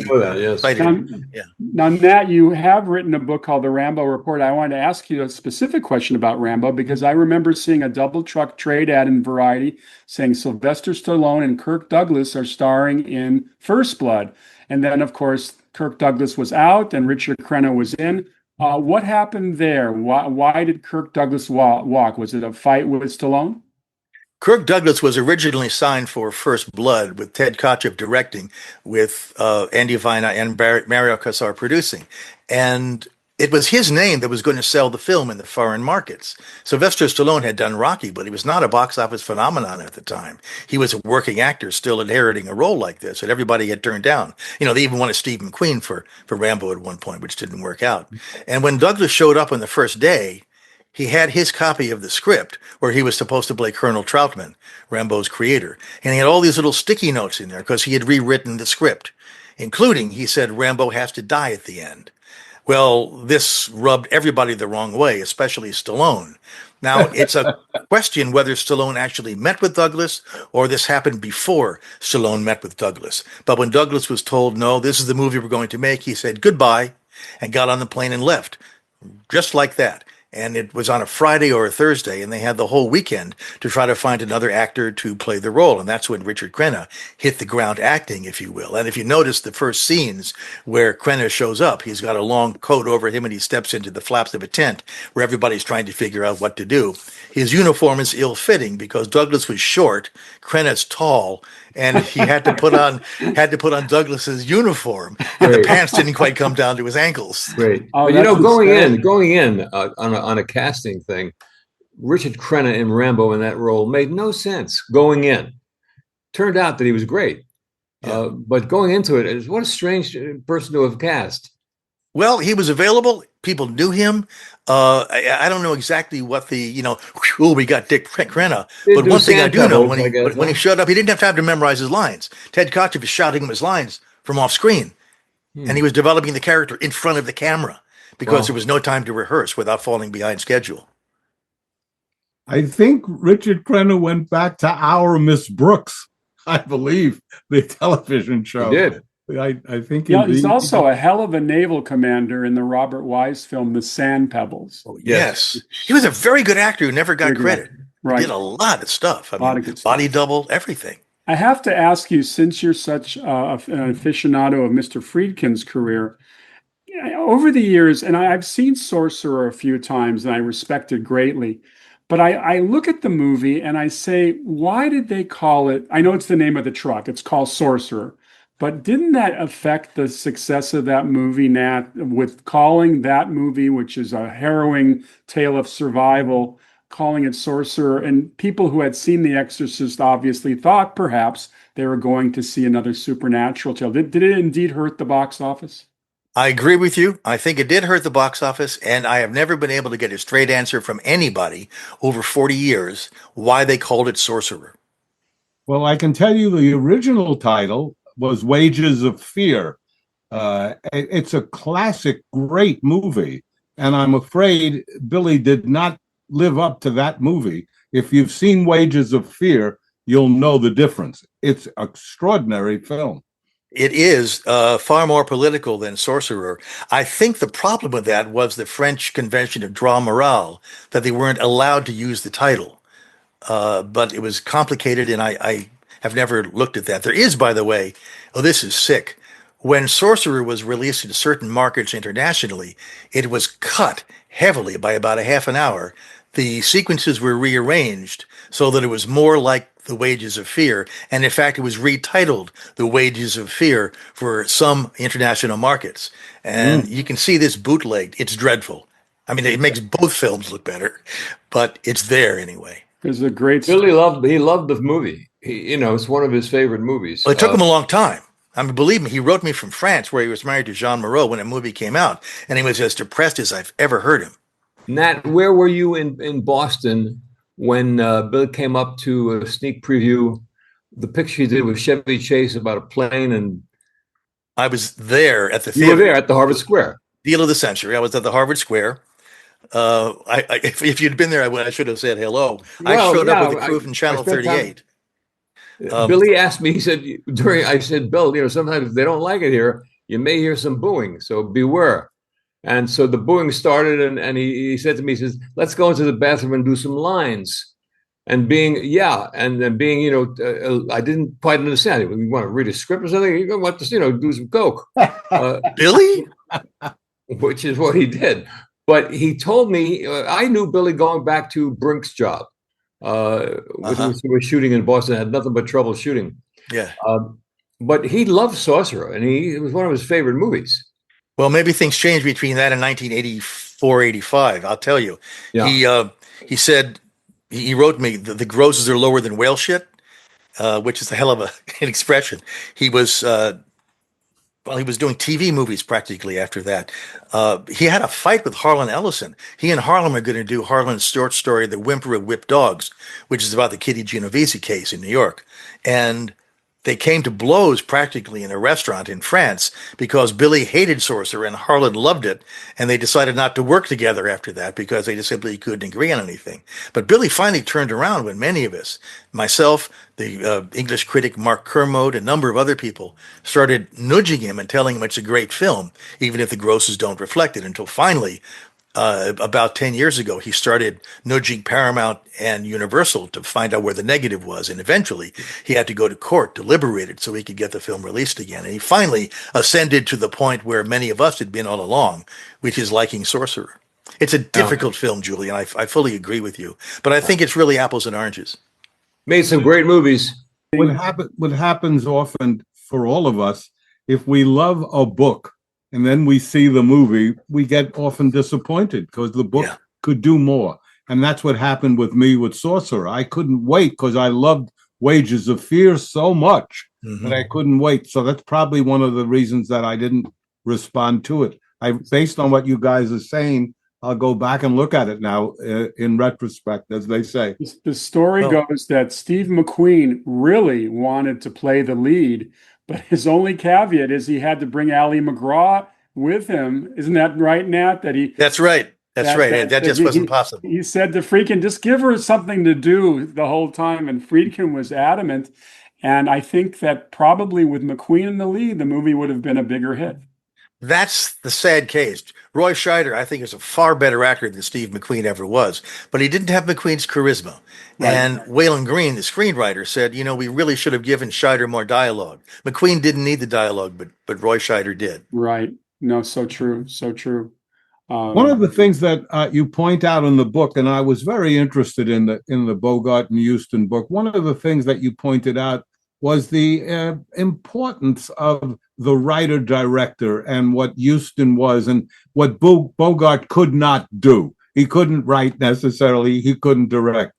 Now, Nat, you have written a book called The Rambo Report. I wanted to ask you a specific question about Rambo because I remember seeing a double truck trade ad in Variety saying Sylvester Stallone and Kirk Douglas are starring in First Blood. And then, of course, Kirk Douglas was out and Richard Crenna was in. What happened there? Why did Kirk Douglas walk? Was it a fight with Stallone? Kirk Douglas was originally signed for First Blood with Ted Kotcheff directing, with Andy Vina and Mario Kassar producing. And it was his name that was going to sell the film in the foreign markets. Sylvester Stallone had done Rocky, but he was not a box office phenomenon at the time. He was a working actor still inheriting a role like this that everybody had turned down. They even wanted Steve McQueen for Rambo at one point, which didn't work out. And when Douglas showed up on the first day, he had his copy of the script where he was supposed to play Colonel Troutman, Rambo's creator. And he had all these little sticky notes in there because he had rewritten the script, including, he said, Rambo has to die at the end. Well, this rubbed everybody the wrong way, especially Stallone. Now, it's a question whether Stallone actually met with Douglas or this happened before Stallone met with Douglas. But when Douglas was told, no, this is the movie we're going to make, he said goodbye and got on the plane and left, just like that. And it was on a Friday or a Thursday, and they had the whole weekend to try to find another actor to play the role. And that's when Richard Crenna hit the ground acting, if you will. And if you notice the first scenes where Crenna shows up, he's got a long coat over him and he steps into the flaps of a tent where everybody's trying to figure out what to do. His uniform is ill-fitting because Douglas was short, Crenna's tall, and he had to put on Douglas's uniform, and the pants didn't quite come down to his ankles. Great. Oh, But going in on a casting thing, Richard Crenna in Rambo in that role made no sense going in. Turned out that he was great, but going into it, what a strange person to have cast. Well, he was available. People knew him. I don't know exactly what we got Dick Crenna. But one thing I do know, when he showed up, he didn't have time to memorize his lines. Ted Kotcheff was shouting him his lines from off screen. And he was developing the character in front of the camera because there was no time to rehearse without falling behind schedule. I think Richard Crenna went back to Our Miss Brooks, I believe, the television show. He did. I think he's also a hell of a naval commander in the Robert Wise film, The Sand Pebbles. Oh, yes. He was a very good actor who never got credit. Right. He did a lot of stuff. Body double, everything. I have to ask you, since you're such an aficionado of Mr. Friedkin's career, over the years, and I've seen Sorcerer a few times and I respect it greatly, but I look at the movie and I say, why did they call it? I know it's the name of the truck. It's called Sorcerer. But didn't that affect the success of that movie, Nat, with calling that movie, which is a harrowing tale of survival, calling it Sorcerer? And people who had seen The Exorcist obviously thought perhaps they were going to see another supernatural tale. Did it indeed hurt the box office? I agree with you. I think it did hurt the box office, and I have never been able to get a straight answer from anybody over 40 years why they called it Sorcerer. Well, I can tell you the original title was Wages of Fear. It's a classic, great movie. And I'm afraid Billy did not live up to that movie. If you've seen Wages of Fear, you'll know the difference. It's an extraordinary film. It is far more political than Sorcerer. I think the problem with that was the French convention of droit moral, that they weren't allowed to use the title. But it was complicated, and I have never looked at that. There is, by the way, this is sick. When Sorcerer was released in certain markets internationally, it was cut heavily by about a half an hour. The sequences were rearranged so that it was more like The Wages of Fear. And in fact, it was retitled The Wages of Fear for some international markets. And you can see this bootlegged. It's dreadful. I mean, it makes both films look better, but it's there anyway. There's a great Billy loved the movie. It's one of his favorite movies. Well, it took him a long time. I mean, believe me, he wrote me from France, where he was married to Jean Moreau when a movie came out, and he was as depressed as I've ever heard him. Nat, where were you in Boston when Bill came up to a sneak preview the picture he did with Chevy Chase about a plane? And I was there at the theater. You were there at the Harvard Square. Deal of the century. I was at the Harvard Square. If you'd been there, I should have said hello. I showed up with the crew from Channel 38. Billy asked me, he said, I said, Bill, sometimes if they don't like it here, you may hear some booing, so beware. And so the booing started, and he said to me, he says, let's go into the bathroom and do some lines. And being, I didn't quite understand it. You want to read a script or something? You want to, do some coke. Billy? Which is what he did. But he told me, I knew Billy going back to Brink's job. which was shooting in Boston, had nothing but trouble shooting. Yeah. But he loved Sorcerer, and it was one of his favorite movies. Well, maybe things changed between that and 1984, 85. I'll tell you. Yeah. He said, he wrote me, the grosses are lower than whale shit, which is a hell of an expression. He was, he was doing TV movies practically after that. He had a fight with Harlan Ellison. He and Harlan are going to do Harlan's short story, The Whimper of Whipped Dogs, which is about the Kitty Genovese case in New York. And they came to blows practically in a restaurant in France because Billy hated Sorcerer and Harlan loved it. And they decided not to work together after that because they just simply couldn't agree on anything. But Billy finally turned around when many of us, myself, the English critic Mark Kermode, a number of other people, started nudging him and telling him it's a great film, even if the grosses don't reflect it, until finally, about 10 years ago, he started nudging Paramount and Universal to find out where the negative was. And eventually he had to go to court to liberate it so he could get the film released again. And he finally ascended to the point where many of us had been all along, which is liking Sorcerer. It's a difficult film, Julian. I fully agree with you. But I think it's really apples and oranges. Made some great movies. What happens often for all of us, if we love a book, and then we see the movie, we get often disappointed because the book could do more. And that's what happened with me with Sorcerer. I couldn't wait because I loved Wages of Fear so much that I couldn't wait. So that's probably one of the reasons that I didn't respond to it. Based on what you guys are saying, I'll go back and look at it now in retrospect, as they say. The story goes that Steve McQueen really wanted to play the lead, but his only caveat is he had to bring Ali McGraw with him. Isn't that right, Nat? That's right. That just wasn't possible. He said to Friedkin, just give her something to do the whole time. And Friedkin was adamant. And I think that probably with McQueen in the lead, the movie would have been a bigger hit. That's the sad case. Roy Scheider, I think, is a far better actor than Steve McQueen ever was, but he didn't have McQueen's charisma. Right. And Waylon Green, the screenwriter, said, we really should have given Scheider more dialogue. McQueen didn't need the dialogue, but Roy Scheider did. Right. No, so true. So true. One of the things that you point out in the book, and I was very interested in the Bogart and Huston book, one of the things that you pointed out was the importance of the writer-director and what Huston was and what Bogart could not do. He couldn't write necessarily, he couldn't direct.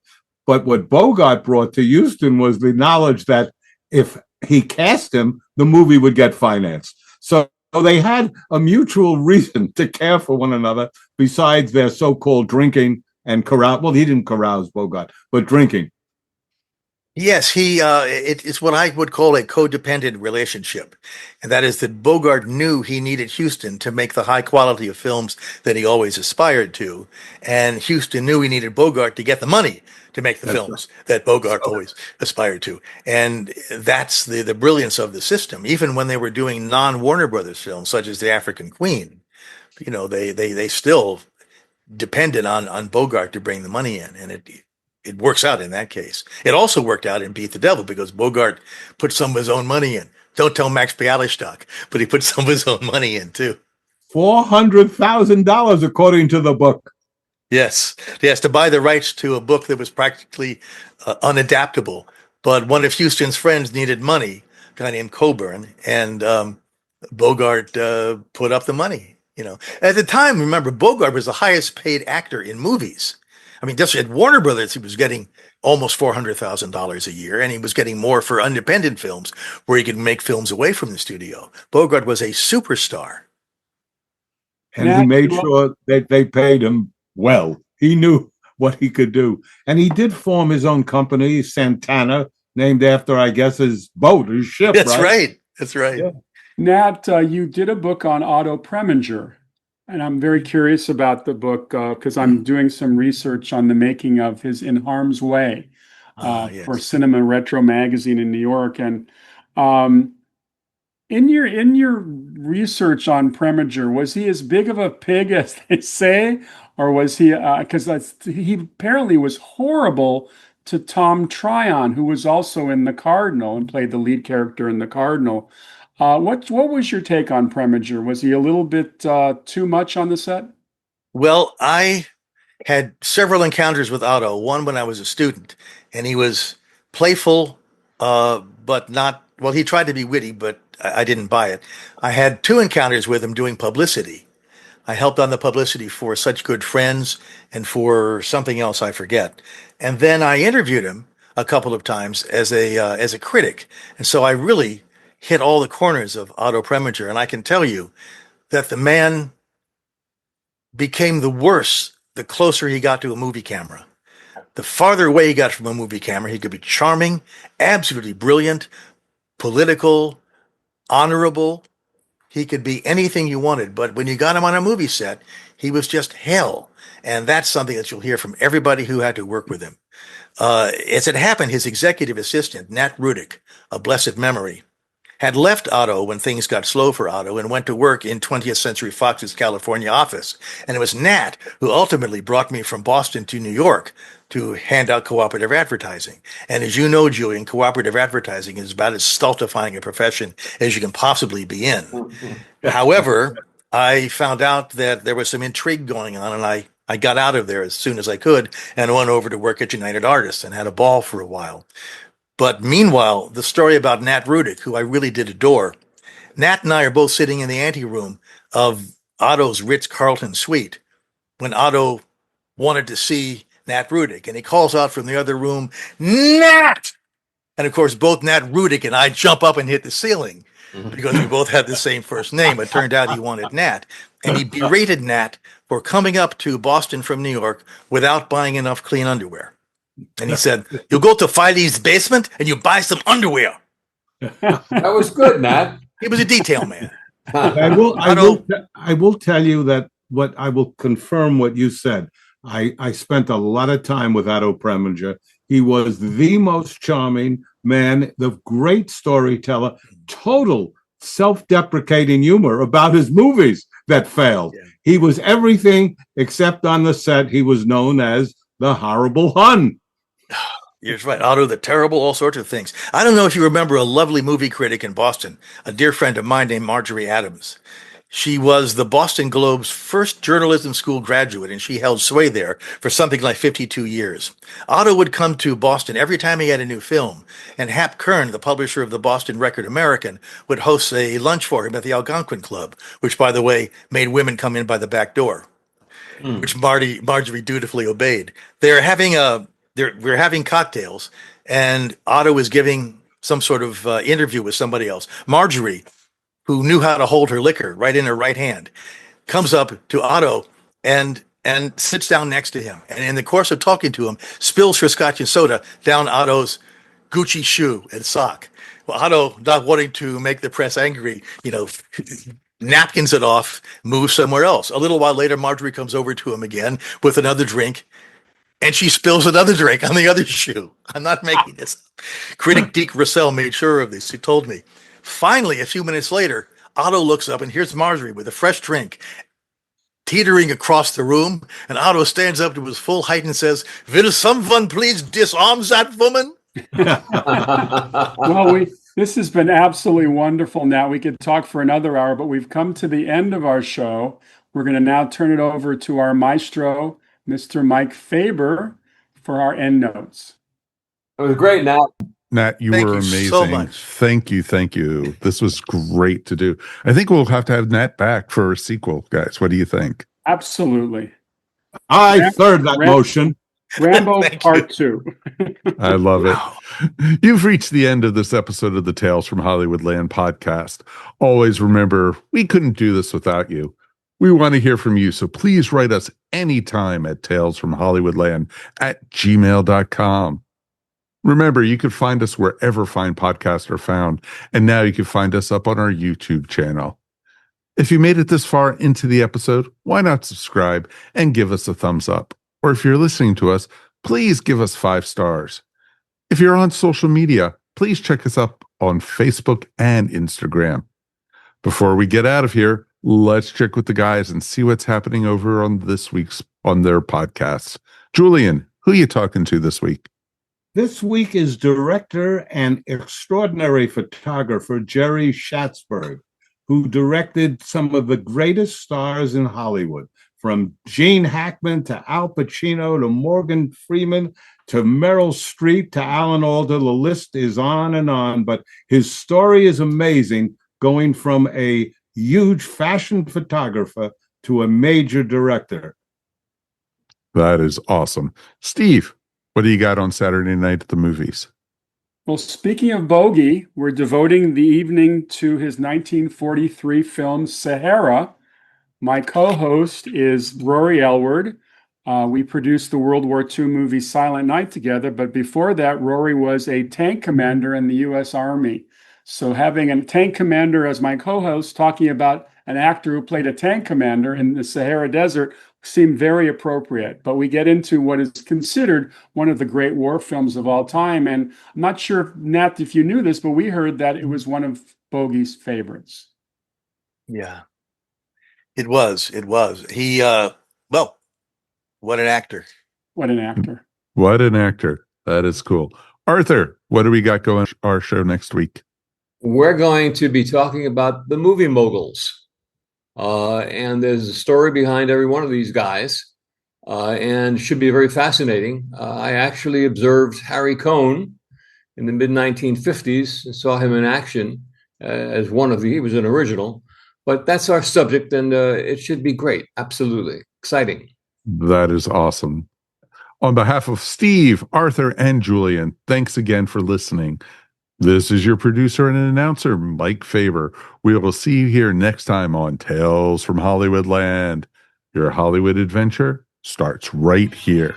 But what Bogart brought to Huston was the knowledge that if he cast him, the movie would get financed. So they had a mutual reason to care for one another besides their so-called drinking and carouse. Well, he didn't carouse, Bogart, but drinking. Yes, it's what I would call a codependent relationship. And that is that Bogart knew he needed Huston to make the high quality of films that he always aspired to. And Huston knew he needed Bogart to get the money to make the films that Bogart always aspired to. And that's the brilliance of the system. Even when they were doing non-Warner Brothers films, such as The African Queen, they still depended on Bogart to bring the money in. And it works out in that case. It also worked out in Beat the Devil because Bogart put some of his own money in. Don't tell Max Bialystock, but he put some of his own money in too. $400,000 according to the book. Yes, to buy the rights to a book that was practically unadaptable. But one of Huston's friends needed money, a guy named Coburn, and Bogart put up the money. At the time, remember, Bogart was the highest paid actor in movies. I mean, just at Warner Brothers, he was getting almost $400,000 a year, and he was getting more for independent films where he could make films away from the studio. Bogart was a superstar. And he made sure that they paid him well. He knew what he could do. And he did form his own company, Santana, named after, I guess, his boat, his ship. That's right. That's right. Yeah. Nat, you did a book on Otto Preminger. And I'm very curious about the book because I'm doing some research on the making of his In Harm's Way for Cinema Retro magazine in New York. And in your research on Preminger, was he as big of a pig as they say, or was he? Because he apparently was horrible to Tom Tryon, who was also in The Cardinal and played the lead character in The Cardinal. What was your take on Preminger? Was he a little bit too much on the set? Well, I had several encounters with Otto. One when I was a student, and he was playful, but not, well, he tried to be witty, but I didn't buy it. I had two encounters with him doing publicity. I helped on the publicity for Such Good Friends and for something else I forget. And then I interviewed him a couple of times as a critic. And so I really hit all the corners of Otto Preminger. And I can tell you that the man became the worse the closer he got to a movie camera. The farther away he got from a movie camera, he could be charming, absolutely brilliant, political, honorable. He could be anything you wanted. But when you got him on a movie set, he was just hell. And that's something that you'll hear from everybody who had to work with him. As it happened, his executive assistant, Nat Rudick, a blessed memory, had left Otto when things got slow for Otto and went to work in 20th Century Fox's California office. And it was Nat who ultimately brought me from Boston to New York to hand out cooperative advertising. And as you know, Julian, cooperative advertising is about as stultifying a profession as you can possibly be in. However, I found out that there was some intrigue going on, and I got out of there as soon as I could and went over to work at United Artists and had a ball for a while. But meanwhile, the story about Nat Rudick, who I really did adore, Nat and I are both sitting in the anteroom of Otto's Ritz-Carlton suite when Otto wanted to see Nat Rudick, and he calls out from the other room, "Nat!" And of course, both Nat Rudick and I jump up and hit the ceiling because we both had the same first name. It turned out he wanted Nat, and he berated Nat for coming up to Boston from New York without buying enough clean underwear. And he said, "You go to Filey's basement and you buy some underwear." That was good, Nat. He was a detail man. I will tell you that I will confirm what you said. I spent a lot of time with Otto Preminger. He was the most charming man, the great storyteller, total self-deprecating humor about his movies that failed. Yeah. He was everything except on the set. He was known as the horrible Hun. You're right, Otto the Terrible, all sorts of things. I don't know if you remember a lovely movie critic in Boston, a dear friend of mine named Marjorie Adams. She was the Boston Globe's first journalism school graduate, and she held sway there for something like 52 years. Otto would come to Boston every time he had a new film, and Hap Kern, the publisher of the Boston Record American, would host a lunch for him at the Algonquin Club, which, by the way, made women come in by the back door, which Marjorie dutifully obeyed. We're having cocktails, and Otto was giving some sort of interview with somebody else. Marjorie, who knew how to hold her liquor right in her right hand, comes up to Otto and sits down next to him. And in the course of talking to him, spills her scotch and soda down Otto's Gucci shoe and sock. Well, Otto, not wanting to make the press angry, napkins it off, moves somewhere else. A little while later, Marjorie comes over to him again with another drink, and she spills another drink on the other shoe. I'm not making this up. Critic Deke Russell made sure of this. He told me. Finally, a few minutes later, Otto looks up, and here's Marjorie with a fresh drink teetering across the room. And Otto stands up to his full height and says, "Will someone please disarm that woman?" Well, this has been absolutely wonderful. Now we could talk for another hour, but we've come to the end of our show. We're going to now turn it over to our maestro, Mr. Mike Faber, for our end notes. It was great, Nat. Nat, you were amazing. So much. Thank you. This was great to do. I think we'll have to have Nat back for a sequel, guys. What do you think? Absolutely. I third that motion. Rambo Part 2. I love it. You've reached the end of this episode of the Tales from Hollywoodland podcast. Always remember, we couldn't do this without you. We want to hear from you, so please write us anytime at talesfromhollywoodland@gmail.com. Remember, you can find us wherever fine podcasts are found, and now you can find us up on our YouTube channel. If you made it this far into the episode, why not subscribe and give us a thumbs up? Or if you're listening to us, please give us 5 stars. If you're on social media, please check us up on Facebook and Instagram. Before we get out of here, let's check with the guys and see what's happening over on their podcasts. Julian, who are you talking to this week? This week is director and extraordinary photographer Jerry Schatzberg, who directed some of the greatest stars in Hollywood, from Gene Hackman to Al Pacino to Morgan Freeman to Meryl Streep to Alan Alda. The list is on, but his story is amazing, going from a huge fashion photographer to a major director. That is awesome. Steve, what do you got on Saturday night at the movies? Well, speaking of Bogey, we're devoting the evening to his 1943 film Sahara. My co-host is Rory Elward. We produced the World War II movie Silent Night together, but before that, Rory was a tank commander in the U.S. Army. So having a tank commander as my co-host talking about an actor who played a tank commander in the Sahara Desert seemed very appropriate. But we get into what is considered one of the great war films of all time. And I'm not sure, Nat, if you knew this, but we heard that it was one of Bogey's favorites. Yeah, it was. He, well, what an actor. What an actor. What an actor. That is cool. Arthur, what do we got going on our show next week? We're going to be talking about the movie moguls. And there's a story behind every one of these guys, and should be very fascinating. I actually observed Harry Cohn in the mid-1950s and saw him in action as he was an original. But that's our subject, and it should be great. Absolutely. Exciting. That is awesome. On behalf of Steve, Arthur, and Julian, thanks again for listening. This is your producer and announcer, Mike Faber. We will see you here next time on Tales from Hollywoodland. Your Hollywood adventure starts right here.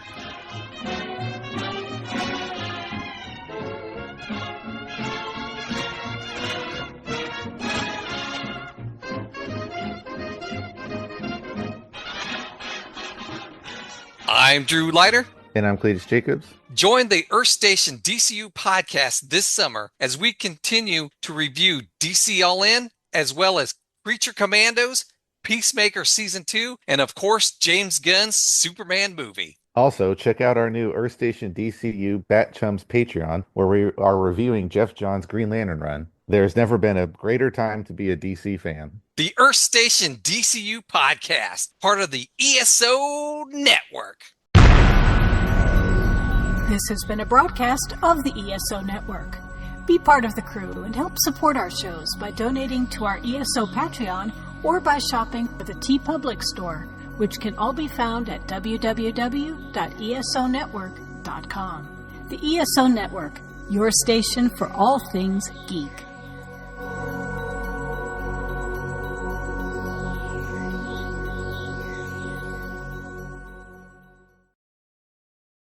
I'm Drew Leiter. And I'm Cletus Jacobs. Join the Earth Station DCU podcast this summer as we continue to review DC All In, as well as Creature Commandos, Peacemaker Season 2, and of course, James Gunn's Superman movie. Also, check out our new Earth Station DCU Bat Chums Patreon, where we are reviewing Jeff Johns' Green Lantern run. There's never been a greater time to be a DC fan. The Earth Station DCU podcast, part of the ESO Network. This has been a broadcast of the ESO Network. Be part of the crew and help support our shows by donating to our ESO Patreon or by shopping at the TeePublic store, which can all be found at www.esonetwork.com. The ESO Network, your station for all things geek.